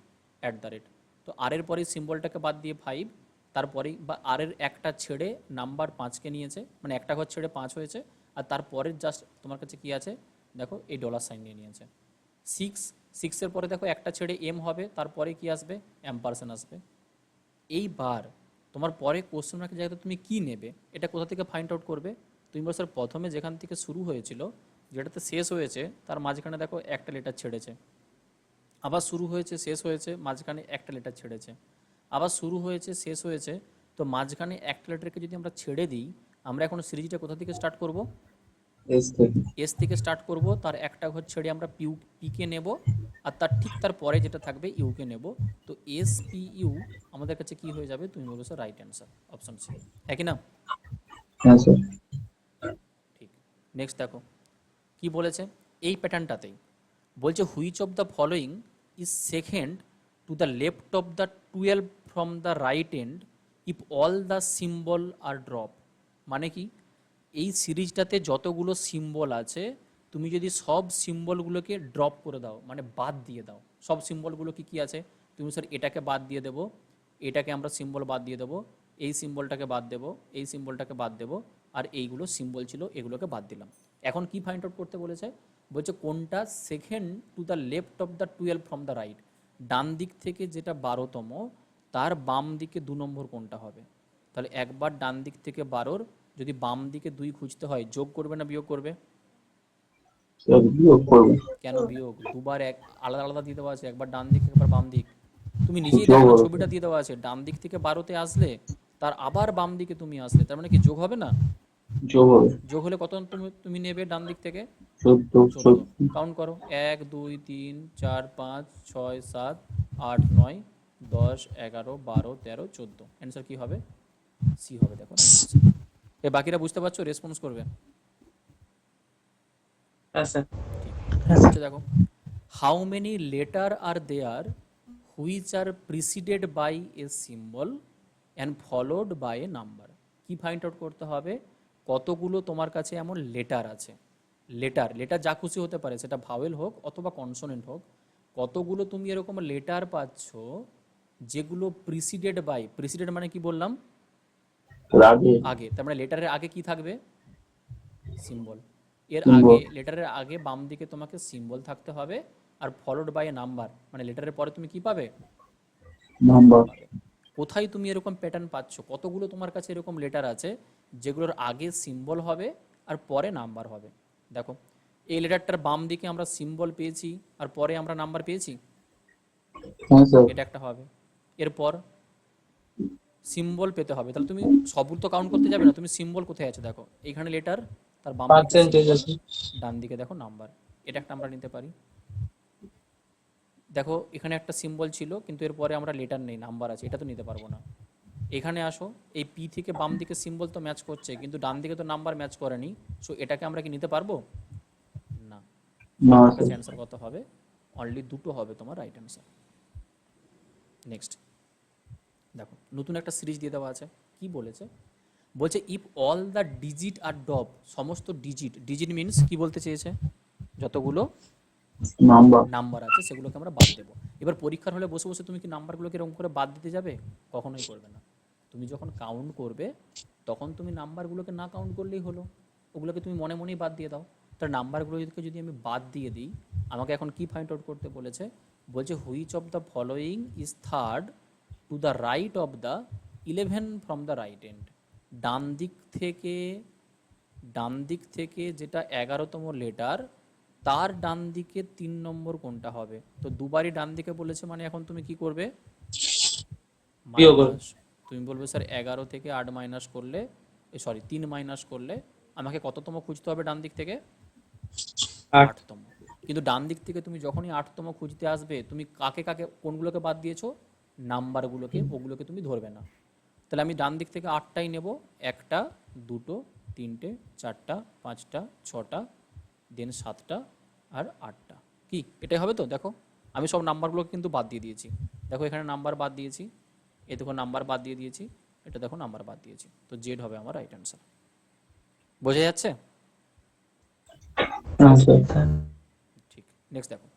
@ তো আর এর পরেই সিম্বলটাকে বাদ দিয়ে 5, তারপরেই বা আর এর একটা ছেড়ে নাম্বার 5কে নিয়েছে, মানে একটা ঘর ছেড়ে 5 হয়েছে, আর তারপরের জাস্ট তোমার কাছে কি আছে দেখো, এই $সাইন নিয়ে নিয়েছে। 6 পরে দেখো একটা ছেড়ে এম হবে, তারপরে কি আসবে, অ্যাম্পারসেন্ট আসবে। এইবার তোমার পরে কোশ্চেন মার্কের জায়গাতে তুমি কি নেবে, এটা কোথা থেকে ফাইন্ড আউট করবে? তুমি বলো স্যার প্রথমে যেখান থেকে শুরু হয়েছিল, যেটাতে শেষ হয়েছে, তার মাঝখানে দেখো একটা লেটার ছেড়েছে, আবার শুরু হয়েছে শেষ হয়েছে, মাঝখানে একটা লেটার ছেড়েছে, আবার শুরু হয়েছে শেষ হয়েছে, তো মাঝখানে একটা লেটারকে যদি আমরা ছেড়ে দিই, আমরা এখন সিরিজটা কোথা থেকে স্টার্ট করব? এস থেকে। এস থেকে স্টার্ট করব, তার একটা ঘর ছেড়ে আমরা পিকে নেব, আর তার ঠিক তার পরে যেটা থাকবে ইউকে নেব। তো SPU আমাদের কাছে কি হয়ে যাবে? তুমি বলেছো রাইট অ্যান্সার, অপশন সি, হ্যাঁ কি না? হ্যাঁ স্যার। ঠিক। নেক্সট দেখো কি বলেছে এই প্যাটার্নটাতেই, বলছে which of the following is second to the left of the 12 from the right end if all the symbol are drop. মানে কি, এই সিরিজটাতে যতগুলো সিম্বল আছে, তুমি যদি সব সিম্বলগুলোকে ড্রপ করে দাও, মানে বাদ দিয়ে দাও, সব সিম্বলগুলো কি কি আছে, তুমি স্যার এটাকে বাদ দিয়ে দেবো, এটাকে আমরা সিম্বল বাদ দিয়ে দেবো, এই সিম্বলটাকে বাদ দেবো, এই সিম্বলটাকে বাদ দেবো, আর এইগুলো সিম্বল ছিল এগুলোকে বাদ দিলাম। এখন কি ফাইন্ড আউট করতে বলেছে? বলছে কোনটা second to the left of the 12 from the right, ডান দিক থেকে যেটা 12তম তার বাম দিকে 2 নম্বর কোনটা হবে। তাহলে একবার ডান দিক থেকে 12-র যদি বাম দিকে 2 খুঁজতে হয়, যোগ করবে না বিয়োগ করবে? স্যার বিয়োগ করবো। কেন বিয়োগ? দুবার এক আলাদা আলাদা দিয়ে দেওয়া আছে, একবার ডান দিক একবার বাম দিক। তুমি নিজেই যোগ দেখো না, হবে। ছবিটা দিয়ে দেওয়া আছে, ডান দিক থেকে 12-তে আসলে তার আবার বাম দিকে তুমি আসলে, তার মানে কি যোগ হবে না? যোগ হবে। যোগ হলে কত তুমি তুমি নেবে ডান দিক থেকে? 14 14। কাউন্ট করো, 1 2 3 4 5 6 7 8 9 10 11 12 13 14। অ্যান্সার কি হবে? সি হবে। দেখো এ বাকিরা বুঝতে পারছো? রেসপন্স করবে। হ্যাঁ স্যার। হ্যাঁ স্যার। আচ্ছা দেখো, how many letter are there which are preceded by a symbol and followed by a number. কি ফাইন্ড আউট করতে হবে? কতগুলো তোমার কাছে এমন লেটার আছে। লেটার লেটার যা খুশি হতে পারে, সেটা ভাওয়েল হোক অথবা কনসোনেন্ট হোক। কতগুলো তুমি এরকম লেটার পাচ্ছ যেগুলো প্রিসিডেড বাই, প্রিসিডেড মানে কি বললাম? আগে আগে, তার মানে লেটারের আগে কি থাকবে? সিম্বল। এর symbol। আগে, লেটারের আগে বাম দিকে তোমাকে সিম্বল থাকতে হবে, আর ফলোড বাই এ নাম্বার, মানে লেটারের পরে তুমি কি পাবে? নাম্বার। পাবে। কোথায় তুমি এরকম প্যাটার্ন পাচ্ছ? কতগুলো তোমার কাছে এরকম লেটার আছে যেগুলোর আগে সিম্বল হবে আর পরে নাম্বার হবে? দেখো, এই লেটারটার বাম দিকে আমরা সিম্বল পেয়েছি আর পরে আমরা নাম্বার পেয়েছি, হ্যাঁ স্যার। এটা একটা হবে। এরপর সিম্বল পেতে হবে, তাহলে তুমি সবগুলো তো কাউন্ট করতে যাবে না, তুমি সিম্বল কোথায় আছে দেখো, এইখানে লেটার, তার বাম দিকে পার্সেন্টেজ symbol, আছে। ডান দিকে দেখো নাম্বার। এটা একটা আমরা নিতে পারি। দেখো এখানে একটা সিম্বল ছিল কিন্তু এরপরে আমরা লেটার নেই, নাম্বার আছে, এটা তো নিতে পারবো না। এখানে আসো, এই পি থেকে বাম দিকে সিম্বল তো ম্যাচ করছে কিন্তু ডান দিকে তো নাম্বার ম্যাচ করেনি, সো এটাকে আমরা কি নিতে পারবো না। না তোমার কাছে স্যার। অ্যান্সার কত হবে? অনলি দুটো হবে তোমার রাইট অ্যান্সার। নেক্সট দেখো, নতুন একটা সিরিজ দিয়ে দেওয়া আছে। কি বলেছে? বলছে ইফ অল দ্য ডিজিট আর ডব, সমস্ত ডিজিট, ডিজিট মিনস কি বলতে চেয়েছে? যতগুলো নাম্বার। নাম্বার আছে সেগুলোকে আমরা বাদ দেবো। এবার পরীক্ষার হলে বসে বসে তুমি কি নাম্বারগুলোকে এরকম করে বাদ দিতে যাবে? কখনোই করবে না। তুমি যখন কাউন্ট করবে তখন তুমি নাম্বারগুলোকে না কাউন্ট করলেই হলো, ওগুলোকে তুমি মনে মনেই বাদ দিয়ে দাও। তার নাম্বারগুলোকে যদি আমি বাদ দিয়ে দিই, আমাকে এখন কি ফাইন্ড আউট করতে বলেছে? বলছে which of the following is third to the right of the 11 from the right end. ডান দিক থেকে, ডান দিক থেকে যেটা 11তম লেটার, তার ডান দিকে 3 নম্বর কোনটা হবে? তো দুবারই ডান দিকে বলেছে, মানে এখন তুমি কি করবে? বিয়োগ করবে। মাইনাস। তুমি বলবে স্যার 11 থেকে 8 মাইনাস করলে, সরি 3 মাইনাস করলে আমাকে কততম খুঁজতে হবে ডান দিক থেকে? 8। 8তম। কিন্তু ডান দিক থেকে তুমি যখনই 8তম খুঁজতে আসবে, তুমি কাকে কাকে কোনগুলোকে বাদ দিয়েছো? নাম্বারগুলোকে, ওগুলোকে তুমি ধরবে না। তাহলে আমি ডান দিক থেকে 8টাই নেব, 1টা 2টো 3টে 4টা 5টা 6টা, দেন 7টা আর 8টা। কি এটাই হবে তো? দেখো আমি সব নাম্বারগুলোকে কিন্তু বাদ দিয়ে দিয়েছি। দেখো এখানে নাম্বার বাদ দিয়েছি, এ দেখো নাম্বার বাদ দিয়ে দিয়েছি, এটা দেখো নাম্বার বাদ দিয়েছি। তো জেড হবে আমার রাইট অ্যান্সার। বোঝা যাচ্ছে? হ্যাঁ স্যার। স্যার ঠিক। নেক্সট দেখো,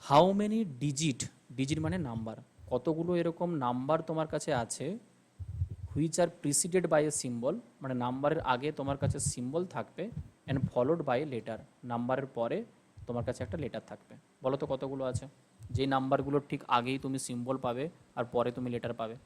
হাউ মেনি ডিজিট, ডিজিট মানে নাম্বার, কতগুলো এরকম নাম্বার তোমার কাছে আছে which are preceded by a symbol, মানে নাম্বারের আগে তোমার কাছে সিম্বল থাকবে, অ্যান্ড ফলোড বাই লেটার, নাম্বারের পরে তোমার কাছে একটা লেটার থাকবে। বলো তো কতগুলো আছে যেই নাম্বারগুলোর ঠিক আগেই তুমি সিম্বল পাবে আর পরে তুমি লেটার পাবে?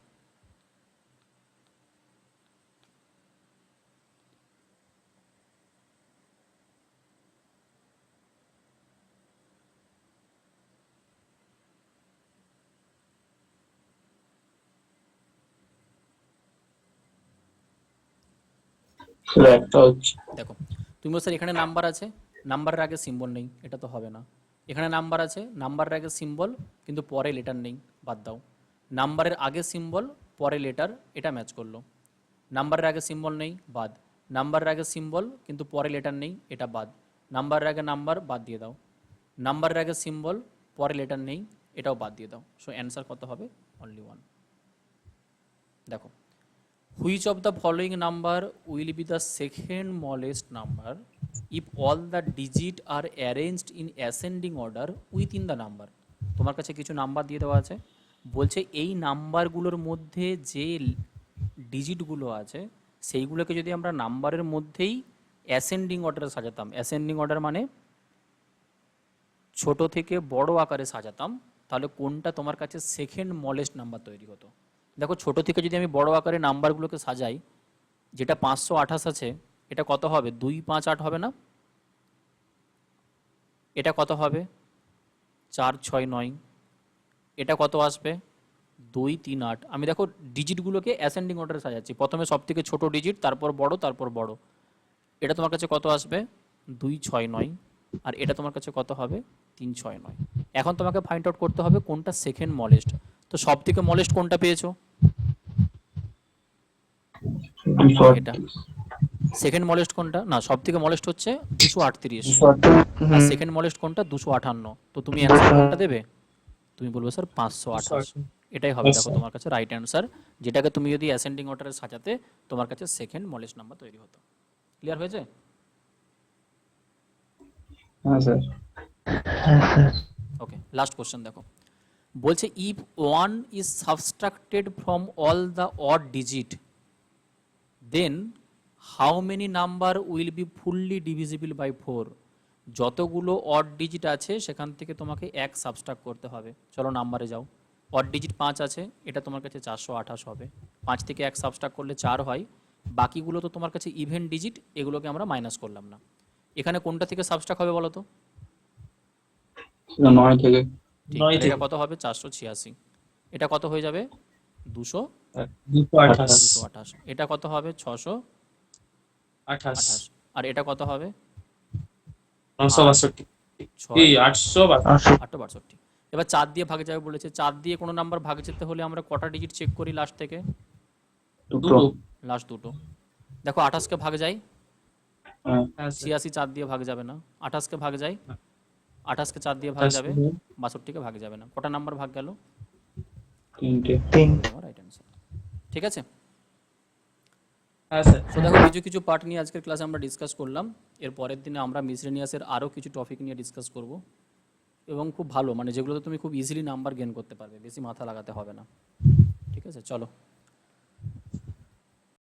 স্যার একটা হচ্ছে। দেখো তুমি বলছো এখানে নাম্বার আছে, নাম্বারের আগে সিম্বল নেই, এটা তো হবে না। এখানে নাম্বার আছে, নাম্বারের আগে সিম্বল কিন্তু পরে লেটার নেই, বাদ দাও। নাম্বারের আগে সিম্বল পরে লেটার, এটা ম্যাচ করলো। নাম্বারের আগে সিম্বল নেই, বাদ। নাম্বারের আগে সিম্বল কিন্তু পরে লেটার নেই, এটা বাদ। নাম্বারের আগে নাম্বার, বাদ দিয়ে দাও। নাম্বারের আগে সিম্বল পরে লেটার নেই, এটাও বাদ দিয়ে দাও। সো অ্যান্সার কত হবে? অনলি 1। দেখো, which of the following number will be the second smallest number if all the digit are arranged in ascending order within the number. তোমার কাছে কিছু নাম্বার দিয়ে দেওয়া আছে, বলছে এই নাম্বারগুলোর মধ্যে যে ডিজিটগুলো আছে সেইগুলোকে যদি আমরা নাম্বারের মধ্যেই অ্যাসেন্ডিং অর্ডারে সাজাতাম, অ্যাসেন্ডিং অর্ডার মানে ছোট থেকে বড় আকারে সাজাতাম, তাহলে কোনটা তোমার কাছে সেকেন্ড স্মলেস্ট নাম্বার তৈরি হতো। দেখো ছোট থেকে যদি আমি বড় আকারে নাম্বারগুলোকে সাজাই, যেটা 528 আছে এটা কত হবে, 258 হবে না? এটা কত হবে, 469। এটা কত আসবে, 238। আমি দেখো ডিজিটগুলোকে অ্যাসেন্ডিং অর্ডারে সাজাচ্ছি, প্রথমে সব থেকে ছোট ডিজিট, তারপর বড়, তারপর বড়। এটা তোমার কাছে কত আসবে, 269। আর এটা তোমার কাছে কত হবে, 369। এখন তোমাকে ফাইন্ড আউট করতে হবে কোনটা সেকেন্ড স্মলেস্ট। তো সব থেকে স্মলেস্ট কোনটা পেয়েছো, এটা। সেকেন্ড স্মলেস্ট কোনটা, না সব থেকে স্মলেস্ট হচ্ছে 238, আর সেকেন্ড স্মলেস্ট কোনটা 258। তো তুমি অ্যান্সার কোনটা দেবে, তুমি বলবে স্যার 528। এটাই হবে দেখো তোমার কাছে রাইট অ্যান্সার, যেটাকে তুমি যদি অ্যাসেন্ডিং অর্ডারে সাজাতে তোমার কাছে সেকেন্ড স্মলেস্ট নাম্বার তৈরি হতো। ক্লিয়ার হয়েছে? হ্যাঁ স্যার। হ্যাঁ স্যার। ওকে, লাস্ট কোশ্চেন দেখো, বলছে if 1 is subtracted from all the odd digit then how many number will be fully divisible by 4। যতগুলো অড ডিজিট আছে সেখান থেকে তোমাকে 1 সাবস্ট্রাক্ট করতে হবে। চলো নাম্বারে যাও, অড ডিজিট 5 আছে, এটা তোমার কাছে 428 হবে। 5 থেকে 1 সাবস্ট্রাক্ট করলে 4 হয়, বাকিগুলো তো তোমার কাছে ইভেন ডিজিট, এগুলোকে আমরা মাইনাস করলাম না। এখানে কোনটা থেকে সাবস্ট্রাক্ট হবে বলো তো, 9 থেকে। ঠিক, 9 তাহলে থেকে এটা কত হবে, 486। এটা কত হয়ে যাবে, 228 228। এটা কত হবে, 628। আর এটা কত হবে, 962 এই 862 এবার 4 দিয়ে ভাগে যাবে বলেছে। 4 দিয়ে কোনো নাম্বার ভাগে যেতে হলে আমরা কটা ডিজিট চেক করি লাস্ট থেকে, দুটো। লাস্ট দুটো। দেখো 28 কে ভাগে যায়, হ্যাঁ। 86 4 দিয়ে ভাগে যাবে না। 28 কে ভাগে যায়, 28 কে 4 দিয়ে ভাগে যাবে, 62 কে ভাগে যাবে না। কটা নাম্বার ভাগ গেল, 3টে। Right answer. ঠিক আছে, হ্যাঁ স্যার। তো দেখো কিছু পার্ট নিয়ে আজকের ক্লাসে আমরা ডিসকাস করলাম। এর পরের দিনে আমরা মিসলেনিয়াসের আরও কিছু টপিক নিয়ে ডিসকাস করব, এবং খুব ভালো, মানে যেগুলোতে তুমি খুব ইজিলি নাম্বার গেন করতে পারবে, বেশি মাথা লাগাতে হবে না। ঠিক আছে, চলো।